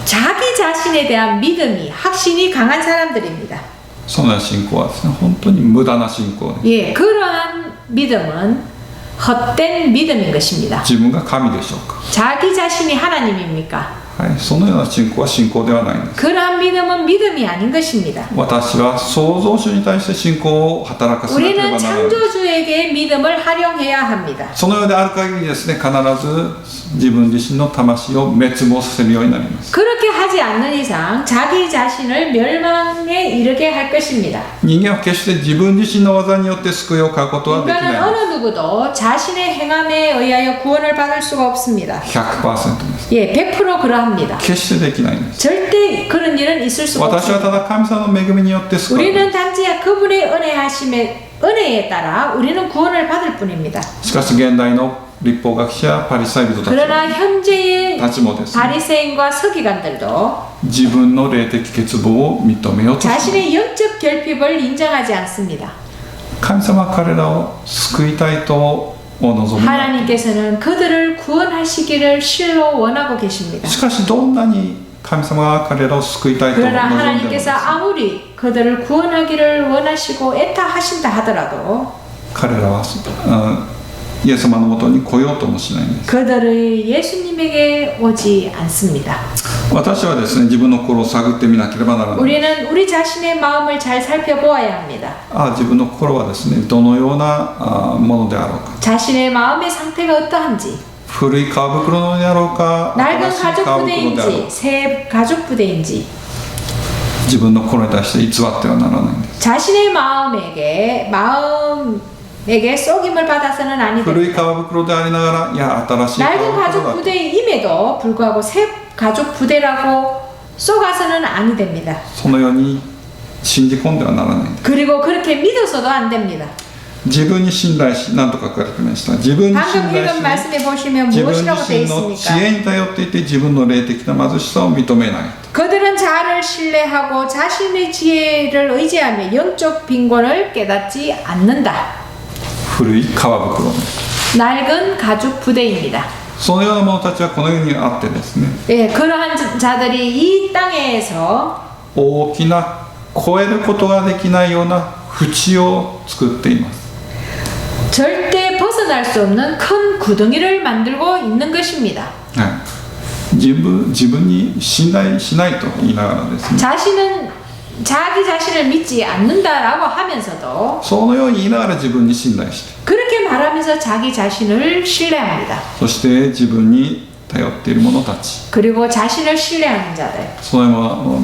S2: 자기 자신에 대한 믿음이 확신이 강한 사람들입니다.
S1: そのような信仰はですね、本当に無駄な信仰です。
S2: 예, 그러한 믿음은 헛된 믿음인 것입니다.
S1: 自分が神でしょうか？
S2: 자기 자신이 하나님입니까?
S1: はい、そのような信仰は信仰ではないんです。
S2: 그러한 믿음은 믿음이 아닌 것입니다.
S1: 私は創造主に対して信仰を働かせなければな
S2: 우리는
S1: らない。
S2: 창조주에게 믿음을 활용해야 합니다.
S1: そのようである限りですね、必ず自分自身の魂を滅亡させるようになります。
S2: 그렇게 하지 않는 이상 자기 자신을 멸망에 이르게 할 것입니다.
S1: 人間は決して自分自身の技によって救いを買うことはでき
S2: 인간은
S1: ない。
S2: 어느 누구도 자신의 행함에 의하여 구원을 받을 수가 없습니다.
S1: 100% です。
S2: 예, 100% 그러합니다.
S1: 決してできないんです。
S2: 절대 그런 일은 있을 수가
S1: 私は
S2: 없습니다.
S1: ただ神様の恵みによって救われる。
S2: 우리는 단지 그분의 은혜에 따라 우리는 구원을 받을 뿐입니다.
S1: しかし現代の律法学者パリサイ人たち
S2: 그러나 현재의
S1: たちもですね、
S2: 바리새인과 서기관들도
S1: 自分の霊的欠乏を認めようとします。
S2: 자신의 영적 결핍을 인정하지 않습니다.
S1: 神様は彼らを救いたいとお望みになって
S2: 하나님께서는 그들을 구원하시기를 실로 원하고 계십니다.
S1: しかしどんなに神様が彼らを救いたいと望んで
S2: 그러나
S1: も
S2: 하나님께서 아무리 그들을 구원하기를 원하시고 애타하신다 하더라도
S1: 彼らはイエス様のもとに来ようともしないんです。
S2: 그들의 예수님에게 오지 않습니다.
S1: 私はですね、自分の心を探ってみなければならない。
S2: 우리는 우리 자신의 마음을 잘 살펴보아야 합니다.
S1: 自分の心はですね、どのようなものであろうか。
S2: 자신의 마음의 상태가 어떠한지,
S1: 古い皮袋のであろうか、
S2: 낡은
S1: 新しい皮
S2: 가죽
S1: 袋であろうか。
S2: 부대인지 새 가죽 부대인지
S1: 自分の心に対して偽ってはならないんです。
S2: 자신의 마음에게 속임을 받아서는 아니
S1: 古い皮
S2: 됩니다.
S1: 袋でありながら、いや、新しい皮
S2: 낡은
S1: 袋
S2: 가죽
S1: だ。
S2: 부대임에도 불구하고 새 가죽 부대라고 속아서는 아니 됩니다.
S1: そのように信じ込んではならないんです。
S2: 그리고 그렇게 믿어서도 안 됩니다.
S1: 自分に信頼し、何と書かれてました。自分に信
S2: 방금
S1: 頼
S2: 읽은
S1: し、
S2: 말씀에 보시면
S1: 自分
S2: 무엇이라고
S1: 自
S2: 되어
S1: 身の知
S2: 있습니까?
S1: 恵に頼っていて、自分の霊的な貧しさを認めない。
S2: 그들은 자아를 신뢰하고 자신의 지혜를 의지하며 영적 빈곤을 깨닫지 않는다.
S1: 古い皮袋です。
S2: 낡은 가죽 부대입니다.
S1: そのような者たちはこの世にあってですね、
S2: 예, 그러한 자들이 이 땅에서
S1: 大きな超えることができないような淵を作っています。
S2: 절대 벗어날 수 없는 큰 구덩이를 만들고 있는 것입니다.
S1: はい、自分に信頼しないと言いながらですね、
S2: 자신은 자기 자신을 믿지 않는다라고 하면서도
S1: そのように言いながら自分に信頼して、
S2: 그렇게 말하면서 자기 자신을 신뢰합니다.
S1: そして自分に頼っている者たち、
S2: 그리고 자신을 신뢰하는 자들,
S1: そのような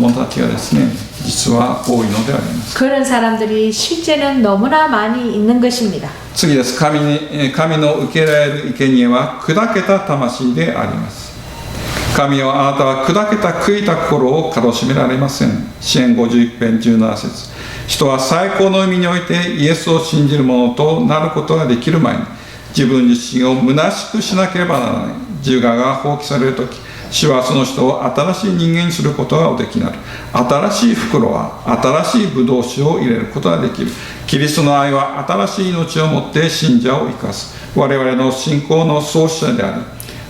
S1: 者たちがですね、実は多いのであります。
S2: 그런 사람들이 실제는 너무나 많이 있는 것입니다.
S1: 次です。神の受けられる生贄は砕けた魂であります。神よ、あなたは砕けた悔いた心をかどしめられません。詩編51編17節。人は最高の意味においてイエスを信じる者となることができる前に、自分自身を虚しくしなければならない。自我が放棄されるとき、主はその人を新しい人間にすることがおできになる。新しい袋は新しいブドウ酒を入れることができる。キリストの愛は新しい命をもって信者を生かす。我々の信仰の創始者であり、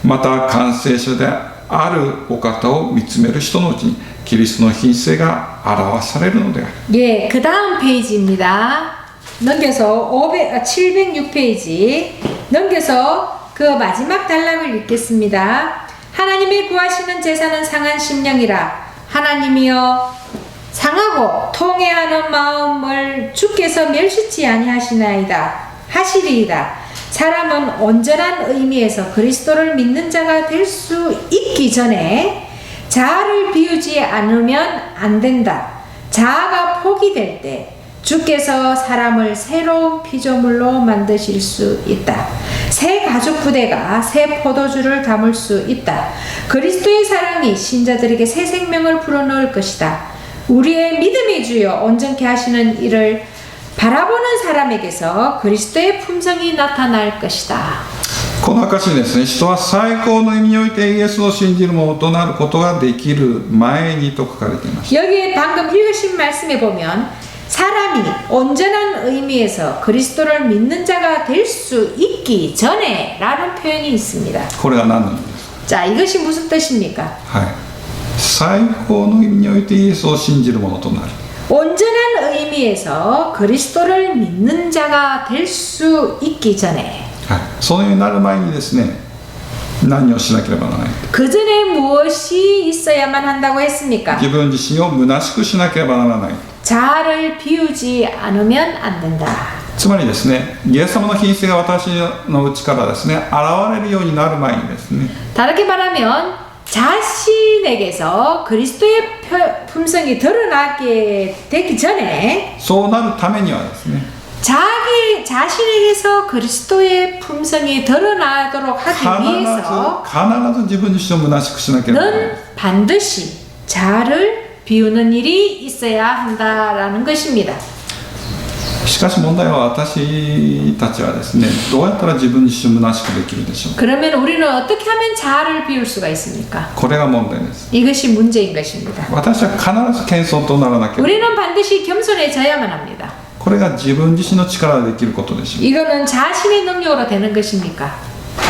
S1: また完成者であるお方を見つめる人のうちにキリストの品性が表されるのである。
S2: 예, 그 다음 페이지입니다. 넘겨서 706페이지 넘겨서 그 마지막 단락을 읽겠습니다. 하나님의 구하시는 제사는 상한 심령이라. 하나님이여 상하고 통회하는 마음을 주께서 멸시치 아니하시나이다 하시리이다. 사람은 온전한 의미에서 그리스도를 믿는 자가 될 수 있기 전에 자아를 비우지 않으면 안 된다. 자아가 포기될 때 주께서 사람을 새로운 피조물로 만드실 수 있다. 새 가죽 부대가 새 포도주를 담을 수 있다. 그리스도의 사랑이 신자들에게 새 생명을 불어넣을 것이다. 우리의 믿음의 주여 온전케 하시는 이를 바라보는 사람에게서 그리스도의 품성이 나타날 것이다.
S1: この証にですね、人は最高の意味においてイエスを信じる者となることができる前にと書かれています。
S2: 여기에 방금 읽으신 말씀에 보면 사람이 온전한 의미에서 그리스도를 믿는 자가 될 수 있기 전에 라는 표현이 있습니다.
S1: これが何なんですか？
S2: 자, 이것이 무슨 뜻입니까?
S1: はい。最高の意味においてイエスを信じる者となる。
S2: 온전한 의미에서 그리스도를 믿는 자가 될 수 있기 전에
S1: はい。そのようになる前にですね、何をしなければならない。
S2: 그 전에 무엇이 있어야만 한다고 했습니까?
S1: 自分自身を虚しくしなければならない。
S2: 자아를 비우지 않으면 안 된다.
S1: つまりですね、イエス様の品性が私の内からですね、現れるようになる前にですね、
S2: 다르게 말하면 자신에게서 그리스도의 품성이 드러나게 되기 전에
S1: そうなるためにはですね、
S2: 자기 자신에게서 그리스도의 품성이 드러나도록 하기 위해서
S1: 必ず自分自身を虚しくしなければならない。
S2: 는 반드시 자아를 비우는 일이 있어야 한다라는 것입니다.
S1: しかし問題は私たちはですね、どうやったら自分自身を虚しくできるでしょうか。
S2: 그러면 우리는 어떻게 하면 자아를 비울 수가 있습니까?
S1: これが問題です。
S2: 이것이 문제인 것입니다.
S1: 私は必ず謙遜とならなければ。
S2: 우리는 반드시 겸손해져야만 합니다.
S1: これが自分自身の力でできることでしょう。
S2: 이거는 자신의 능력으로 되는 것입니까?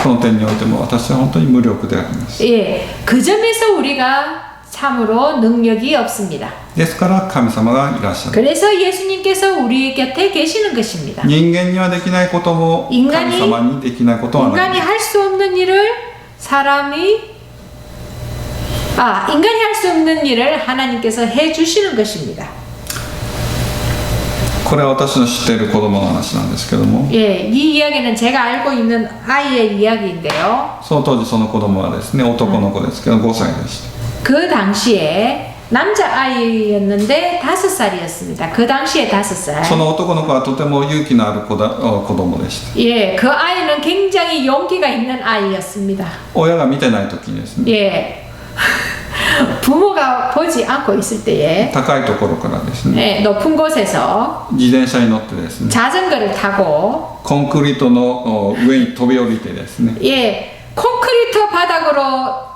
S1: この点においても私は本当に無力であります。
S2: 예, 그 점에서 우리가 참으로 능력이 없습니다.
S1: ですから神様がいらっしゃる。
S2: 그래서 예수님께서 우리 곁에 계시는 것입니다.
S1: 人間にはできないことも神様にできないことはない。
S2: 인간이 할 수 없는 일을 사람이 인간이 할 수 없는 일을 하나님께서 해 주시는 것입니다.
S1: これは私の知っている子供の話なんですけども、
S2: 예, 이 이야기는 제가 알고 있는 아이의 이야기인데요.
S1: その当時その子供はですね、男の子ですけど5歳でした。
S2: 그 당시에 남자아이였는데 5살이었습니다. 그 당시에 5살.
S1: その男の子はとても勇気のある子供でした。
S2: 예, 그 아이는 굉장히 용기가 있는 아이였습니다.
S1: 親が見てない時にですね、
S2: 예. 부모가 보지 않고 있을 때에
S1: 高いところからですね、
S2: 예, 높은 곳에서
S1: 自転車に乗ってですね、
S2: 자전거를 타고
S1: コンクリートの上に飛び降りてですね、
S2: 예, 콘크리트 바닥으로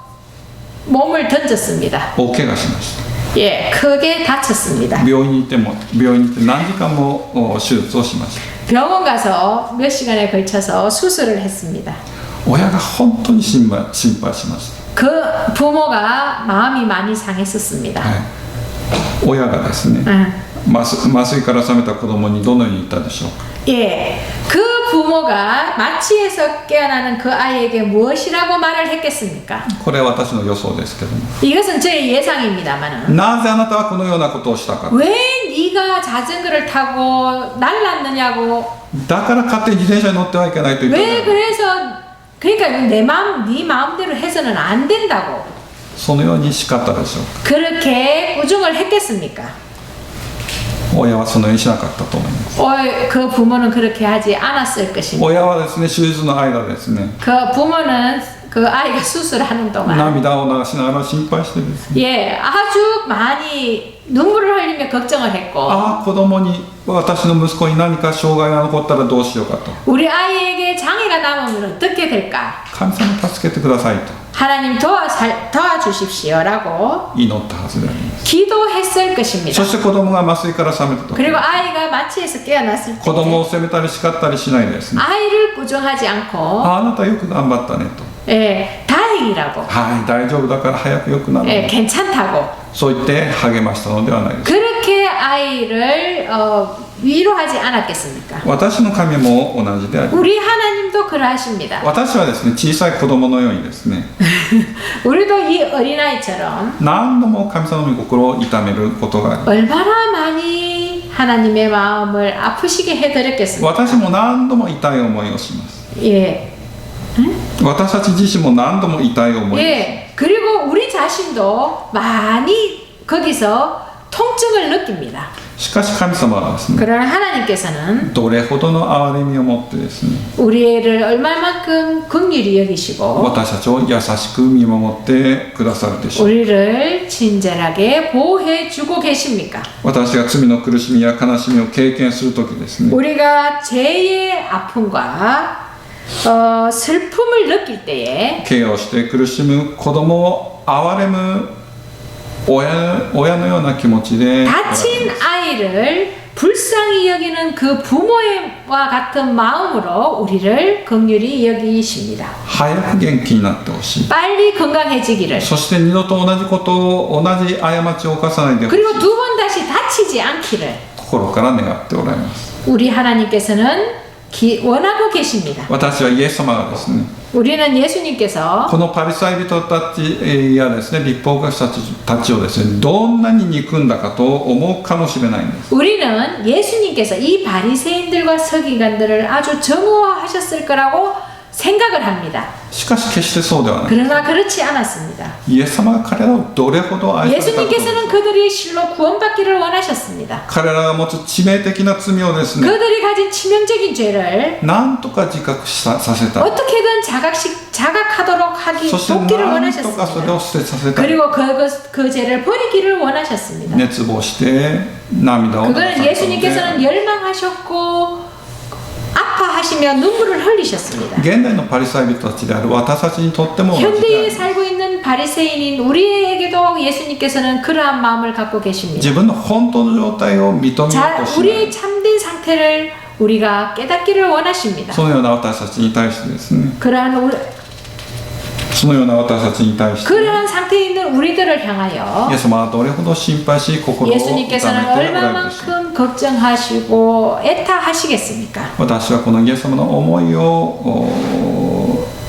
S2: 몸을 던졌습니다.
S1: 大怪我しました。
S2: 예, 크게 다쳤습니다.
S1: 病院に行って何時間も手術をしました。
S2: 병원 가서 몇 시간에 걸쳐서 수술을 했습니다.
S1: 親が本当に心配しました。
S2: 그 부모가 마음이 많이 상했었습니다.
S1: はい、親がですね、麻酔から覚めた子供にどのように言ったでしょうか。
S2: 예, 그 부모가 마취에서 깨어나는 그 아이에게 무엇이라고 말을 했겠습니까?
S1: これは私の予想ですけども、
S2: 이것은 제 예상입니다만은
S1: なぜあなたはこのようなことをしたか。
S2: 왜 네가 자전거를 타고 날랐느냐고.
S1: だから勝手に自転車に乗ってはいけないと言っておられ
S2: 왜
S1: る。
S2: 그래서 그러니까 네 마음대로 해서는 안 된다고
S1: そのように叱ったでしょうか。
S2: 그렇게 꾸중을 했겠습니까?
S1: 親はそのようにしなかったと思います。
S2: 그 부모는 그렇게 하지 않았을 것입니다.
S1: 親はですね、手術の間ですね、
S2: 그 부모는 그 아이가 수술하는 동안
S1: 涙を流しながら心配してですね、
S2: 예, 아주 많이 눈물을 흘리며 걱정을 했고
S1: ああ、子供に、私の息子に何か障害が残ったらどうしようかと、
S2: 우리 아이에게 장애가 남으면 어떻게 될까?
S1: 神様助けてくださいと
S2: 하나님 도와주십시오라고
S1: 祈ったはずであります。
S2: 기도했을 것입니다.
S1: そして子供が麻酔から覚めたと、
S2: 그리고 아이가 마취에서 깨어났을
S1: 子供を
S2: 때
S1: 責めたり叱ったりしないでですね、
S2: 아이를 꾸중하지 않고
S1: あなたよく頑張ったねと、
S2: 예, 다행이라고
S1: はい、大丈夫だから早く良くなる、
S2: 예, 괜찮다고
S1: そう言って励ましたのではないですか。
S2: 그렇게 아이를 위로하지 않았겠습니까?
S1: 私の神も同じであります。
S2: 우리 하나님도 그러하십니다.
S1: 私はですね、小さい子供のようにですね、
S2: 우리도 이 어린아이처럼
S1: 何度も神様の御心を痛めることがあります。
S2: 얼마나 많이 하나님의 마음을 아프시게 해드렸겠습니까?
S1: 私も何度も痛い思いをします。
S2: 예.
S1: 私たち自身も何度も痛い思いをします。
S2: 예. 그리고 우리 자신도 많이 거기서 통증을 느낍니다.
S1: しかし神様はですね、
S2: 그러나 하나님께서는
S1: どれほどの憐れみを持ってですね、
S2: 우리를 얼마만큼 긍휼히 여기시고
S1: 私たちを優しく見守ってくださるでしょう。
S2: 우리를 친절하게 보호해 주고 계십니까?
S1: 私が罪の苦しみや悲しみを経験するときですね、
S2: 우리가 죄의 아픔과 슬픔을 느낄 때에
S1: 怪我をして苦しむ子供を憐れむ親のような気持ちで
S2: 다친 아이를 불쌍히 여기는 그 부모와 같은 마음으로 우리를 긍휼히 여기십니다.
S1: 早く元気になってほしい。
S2: 빨리 건강해지기를.
S1: そして二度と同じことを同じ過ちを犯さないでほしい。
S2: 그리고 두 번 다시 다치지 않기를
S1: 心から願っておられます。
S2: 우리 하나님께서는 원하고 계십니다.
S1: 私はイエス様がですね、
S2: 우리는 예수님께서
S1: このパリサイ人たちやですね、立法学者たちをですね、どんなに憎んだかと思うかもしれないんです。
S2: 우리는 예수님께서 이 바리새인들과 서기관들을 아주 정오하셨을 거라고 생각을 합니다.
S1: しかし決してそうではない。
S2: 그러나 그렇지 않았습니다.
S1: イエス様が彼らをどれほど愛されたかと。
S2: 예수님께서는 그들이 실로 구원받기를 원하셨습니다.
S1: 彼らが持つ致命的な罪をですね、
S2: 그들이 가진 치명적인 죄를
S1: なんとか自覚させた。
S2: 어떻게든 자각하도록 하기
S1: そして
S2: 돕기를
S1: なんとかそれ
S2: 원하셨습니다.
S1: を捨てさせた。
S2: 그리고 그 죄를 버리기를 원하셨습니다.
S1: 熱望して涙を流さ
S2: 그거는
S1: れたので
S2: 예수님께서는 열망하셨고 아파하시며 눈물을 흘리셨습니다.
S1: 現代のパリサイ人たちである私たちにとっても同じであ
S2: 현대에
S1: る。
S2: 살고 있는 바리새인인 우리에게도 예수님께서는 그러한 마음을 갖고 계십니다.
S1: 自分の本当の状態を認めようとしない。
S2: 우리의 참된 상태를 우리가 깨닫기를 원하십니다.
S1: そのような私たちに対してですね、
S2: 그러한
S1: そのような私たちに対して、
S2: 그러한 상태에 있는 우리들을 향하여
S1: イエス様はどれほど心配し心を痛めてお
S2: 예수님께서는
S1: られるでしょう。
S2: 얼마만큼 걱정하시고 애타하시겠습니까?
S1: 私はこのイエス様の思いを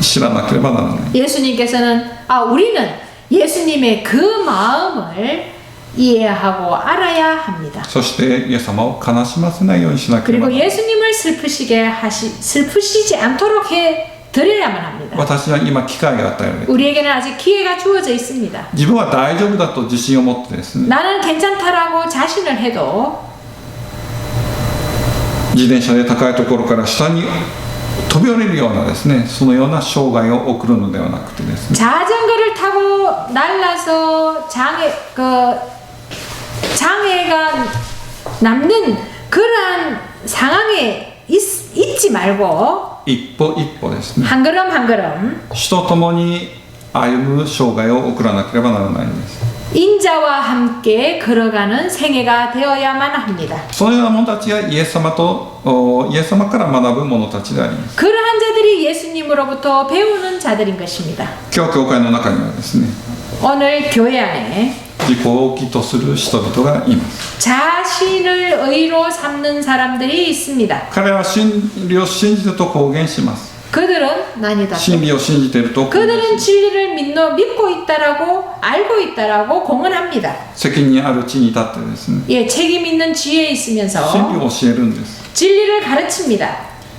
S1: 知らなければならない。
S2: 예수님께서는 우리는 예수님의 그 마음을 이해하고 알아야 합니다.
S1: そしてイエス様を悲しませないようにしなければ
S2: 그리고 예수님을 슬프시지 않도록 해 드려야만 합니다.
S1: 私は今機会が与えられて
S2: 우리에게는 아직 기회가 주어져 있습니다.
S1: 自分は大丈夫だと自信を持ってですね
S2: 나는 괜찮다라고 자신을 해도
S1: 自転車で高いところから下に飛び降りるようなですねそのような生涯を送るのではなくてですね
S2: 자전거를 타고 날라서 장애가 남는 그러한 상황에 있지 말고
S1: 一歩一歩ですね
S2: 한 걸음 한 걸음
S1: 主と共に歩む生涯を送らなければならないんです
S2: 인자와 함께 걸어가는 생애가 되어야만 합니다.
S1: そのような者たちがイエス様から学ぶ者たちであります
S2: 그러한 자들이 예수님으로부터 배우는 자들인 것입니다.
S1: 今日教会の中にはですね
S2: 오늘 교회 안에
S1: 自己を義とする人々がいます
S2: 자신을 의로 삼는 사람들이 있습니다.
S1: 彼らは真理を信じると公言します
S2: 그들은 난이다.
S1: 真理を信じていると公言し
S2: 그들은 진리를 믿고 있다라고 알고 있다라고 공언합니다.
S1: 責任ある地に立ってですね
S2: 예, 책임 있는 지혜에 있으면서
S1: 真理を教えるんです
S2: 진리를 가르칩니다.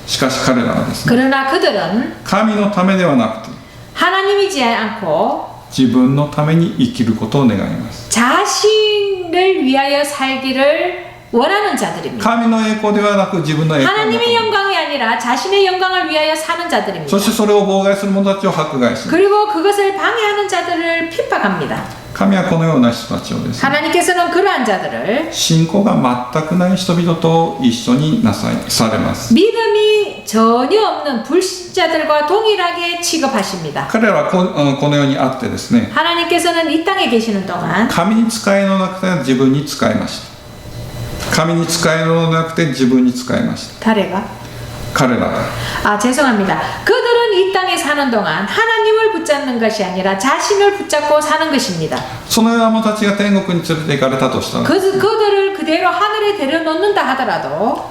S1: しかし彼らはですね
S2: 그러나 그들은
S1: 神のためではなくて
S2: 하나님이지 않고
S1: 自分のために生きることを願います
S2: 자신을 위하여 살기를 원하는 자들입니다.
S1: 神の栄光ではなく自分の栄光のため
S2: 하나님의 영광이 아니라 자신의 영광을 위하여 사는 자들입니다.
S1: そしてそれを妨害する者たちを迫害し
S2: 그리고 그것을 방해하는 자들을 핍박합니다.
S1: 神はこのような人たちをですね
S2: 하나님께서는 그러한 자들을
S1: 信仰が全くない人々と一緒にされます
S2: 믿음이 전혀 없는 불신자들과 동일하게 취급하십니다.
S1: 彼らはこの世にあってですね
S2: 하나님께서는 이 땅에 계시는 동안
S1: 神に仕えのなくて自分に仕えました神に仕えのなくて自分に仕えました
S2: 다래가
S1: 彼らが
S2: 아 죄송합니다. 그들은 이 땅에 사는 동안 하나님을 붙잡는 것이 아니라 자신을 붙잡고 사는 것입니다.
S1: そのような者たちが天国に連れて行かれたとしたら
S2: 그들을 그대로 하늘에 데려놓는다 하더라도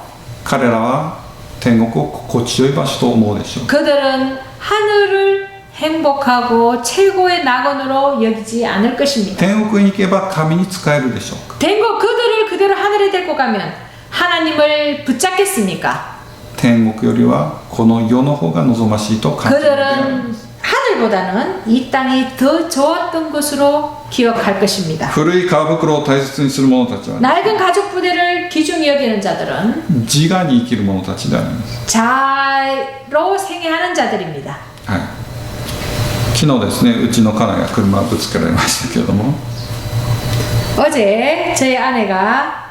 S1: 彼らは天国を心地よい場所と思うでしょう
S2: 그들은 하늘을 행복하고 최고의 낙원으로 여기지 않을 것입니다.
S1: 天国に行けば神に仕えるでしょうか
S2: 그들을 그대로 하늘에 데리고 가면 하나님을 붙잡겠습니까?
S1: 天国よりはこの世の方が望ましいと感じるのであります
S2: 그들은 하늘보다는 이 땅이 더 좋았던 것으로 기억할 것입니다.
S1: 古い皮袋を大切にする者たちは、
S2: 낡은 가죽 부대를 귀중히 여기는 자들은
S1: 自我に生きる者たちであります、
S2: 자로 생애하는 자들입니다.
S1: はい、昨日ですねうちの家内が車をぶつけられましたけれども
S2: 어제 저희 아내가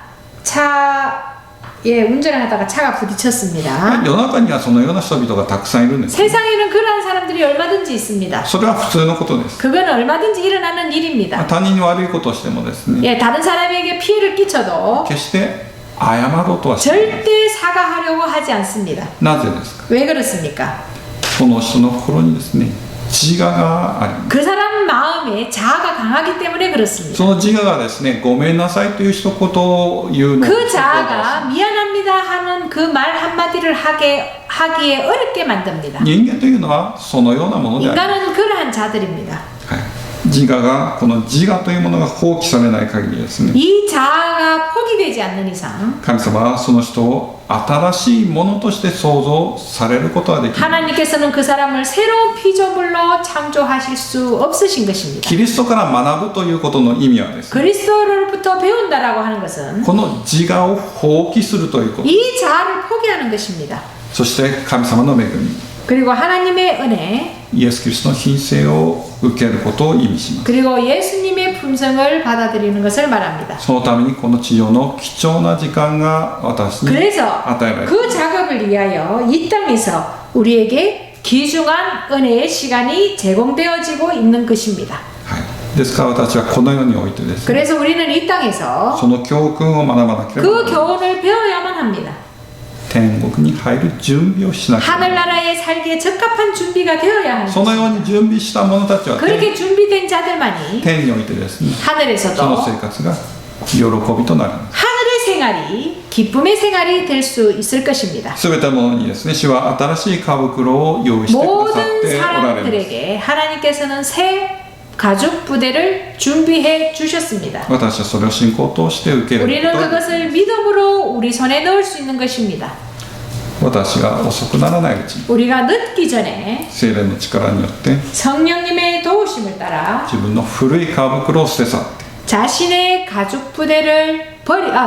S2: 운전을 하다가 차가 부딪혔습니다.
S1: 世の中にはそのような人々がたくさんいるんです、
S2: 세상에는 그러한 사람들이 얼마든지 있습니다.
S1: それは普通のことです、
S2: 그건 얼마든지 일어나는 일입니다.
S1: 他人に悪いことをしてもですね
S2: 예, 다른 사람에게 피해를 끼쳐도
S1: 決して謝ろうとはしない
S2: 절대 사과하려고 하지 않습니다.
S1: なぜですか
S2: 왜 그렇습니까?
S1: その人の心にですね自我があります、
S2: 그 사람 마음에 자아가 강하기 때문에 그렇습니다.
S1: その自我がですねごめんなさいという一言を言うのを
S2: 그 자아가 미안합니다 하는 그 말 한마디를 하기에 어렵게 만듭니다.
S1: 人間というのはそのようなものであります、
S2: 인간은 그러한 자들입니다.
S1: はい、自我がこの自我というものが放棄されない限りですね
S2: 이 자아가 포기되지 않는 이상
S1: 神様はその人を新しいものとして創造されることはできない
S2: 하나님께서는 그 사람을 새로운 피조물로 창조하실 수 없으신 것입니다.
S1: キリストから学ぶということの意味はですね
S2: 그리스도로부터 배운다라고 하는 것은
S1: この自我を放棄するということ
S2: 이 자아를 포기하는 것입니다.
S1: そして神様の恵み
S2: 그리고 하나님의 은혜
S1: イエス・キリストの品性を受けることを意味します
S2: 그리고 예수님의 품성을 받아들이는 것을 말합니다.
S1: そのためにこの地上の貴重な時間が私に
S2: 그래서
S1: 与えられる
S2: 그 작업을 위하여 이 땅에서 우리에게 귀중한 은혜의 시간이 제공되어지고 있는 것입니다.
S1: はい、ですから私はこの世においてですね
S2: 그래서 우리는 이 땅에서
S1: その教訓を学ばなければ
S2: 그 교훈을 배워야만 합니다.
S1: 天国に入る準備をしなければ
S2: 하늘나라에 살기에 적합한 준비가 되어야 하는
S1: そのよう
S2: 것입니다.
S1: に準備した者たちは
S2: 그렇게 준비된 자들만이
S1: 天においてですねその
S2: 하늘에서도
S1: 生活が喜びとなります
S2: 하늘의 생활이 기쁨의 생활이 될 수 있을 것입니다.
S1: すべてのものにですね主は新しい皮袋を用意してくださって
S2: 모든
S1: おられます
S2: 사람들에게 하나님께서는 새 가죽 부대를 준비해 주셨습니다.
S1: 私はそれを信仰を通して受ける
S2: 우리는
S1: ことが
S2: 그것을 믿음으로 우리 손에 넣을 수 있는 것입니다.
S1: 私が遅くならないうちに
S2: 우리가 늦기 전에
S1: 聖霊の力によって
S2: 성령님의 도우심을 따라
S1: 自分の古い皮袋を捨て去って
S2: 자신의 가죽 부대를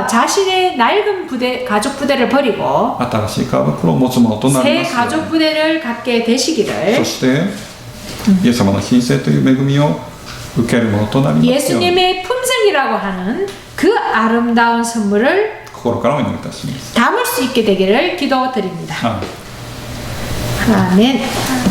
S2: 자신의 낡은 가죽 부대를 버리고
S1: 新しい皮袋を持つものとなり
S2: 새
S1: ますよう
S2: 가죽 부대를 갖게 되시기를
S1: にそしてイエス様の品性という恵みを受けるものとなりますように
S2: 예수님의 품성이라고 하는 그 아름다운 선물을
S1: 心からお祈りいたします。
S2: 담을 수 있게 되기를 기도드립니다.
S1: アーメン
S2: 아멘.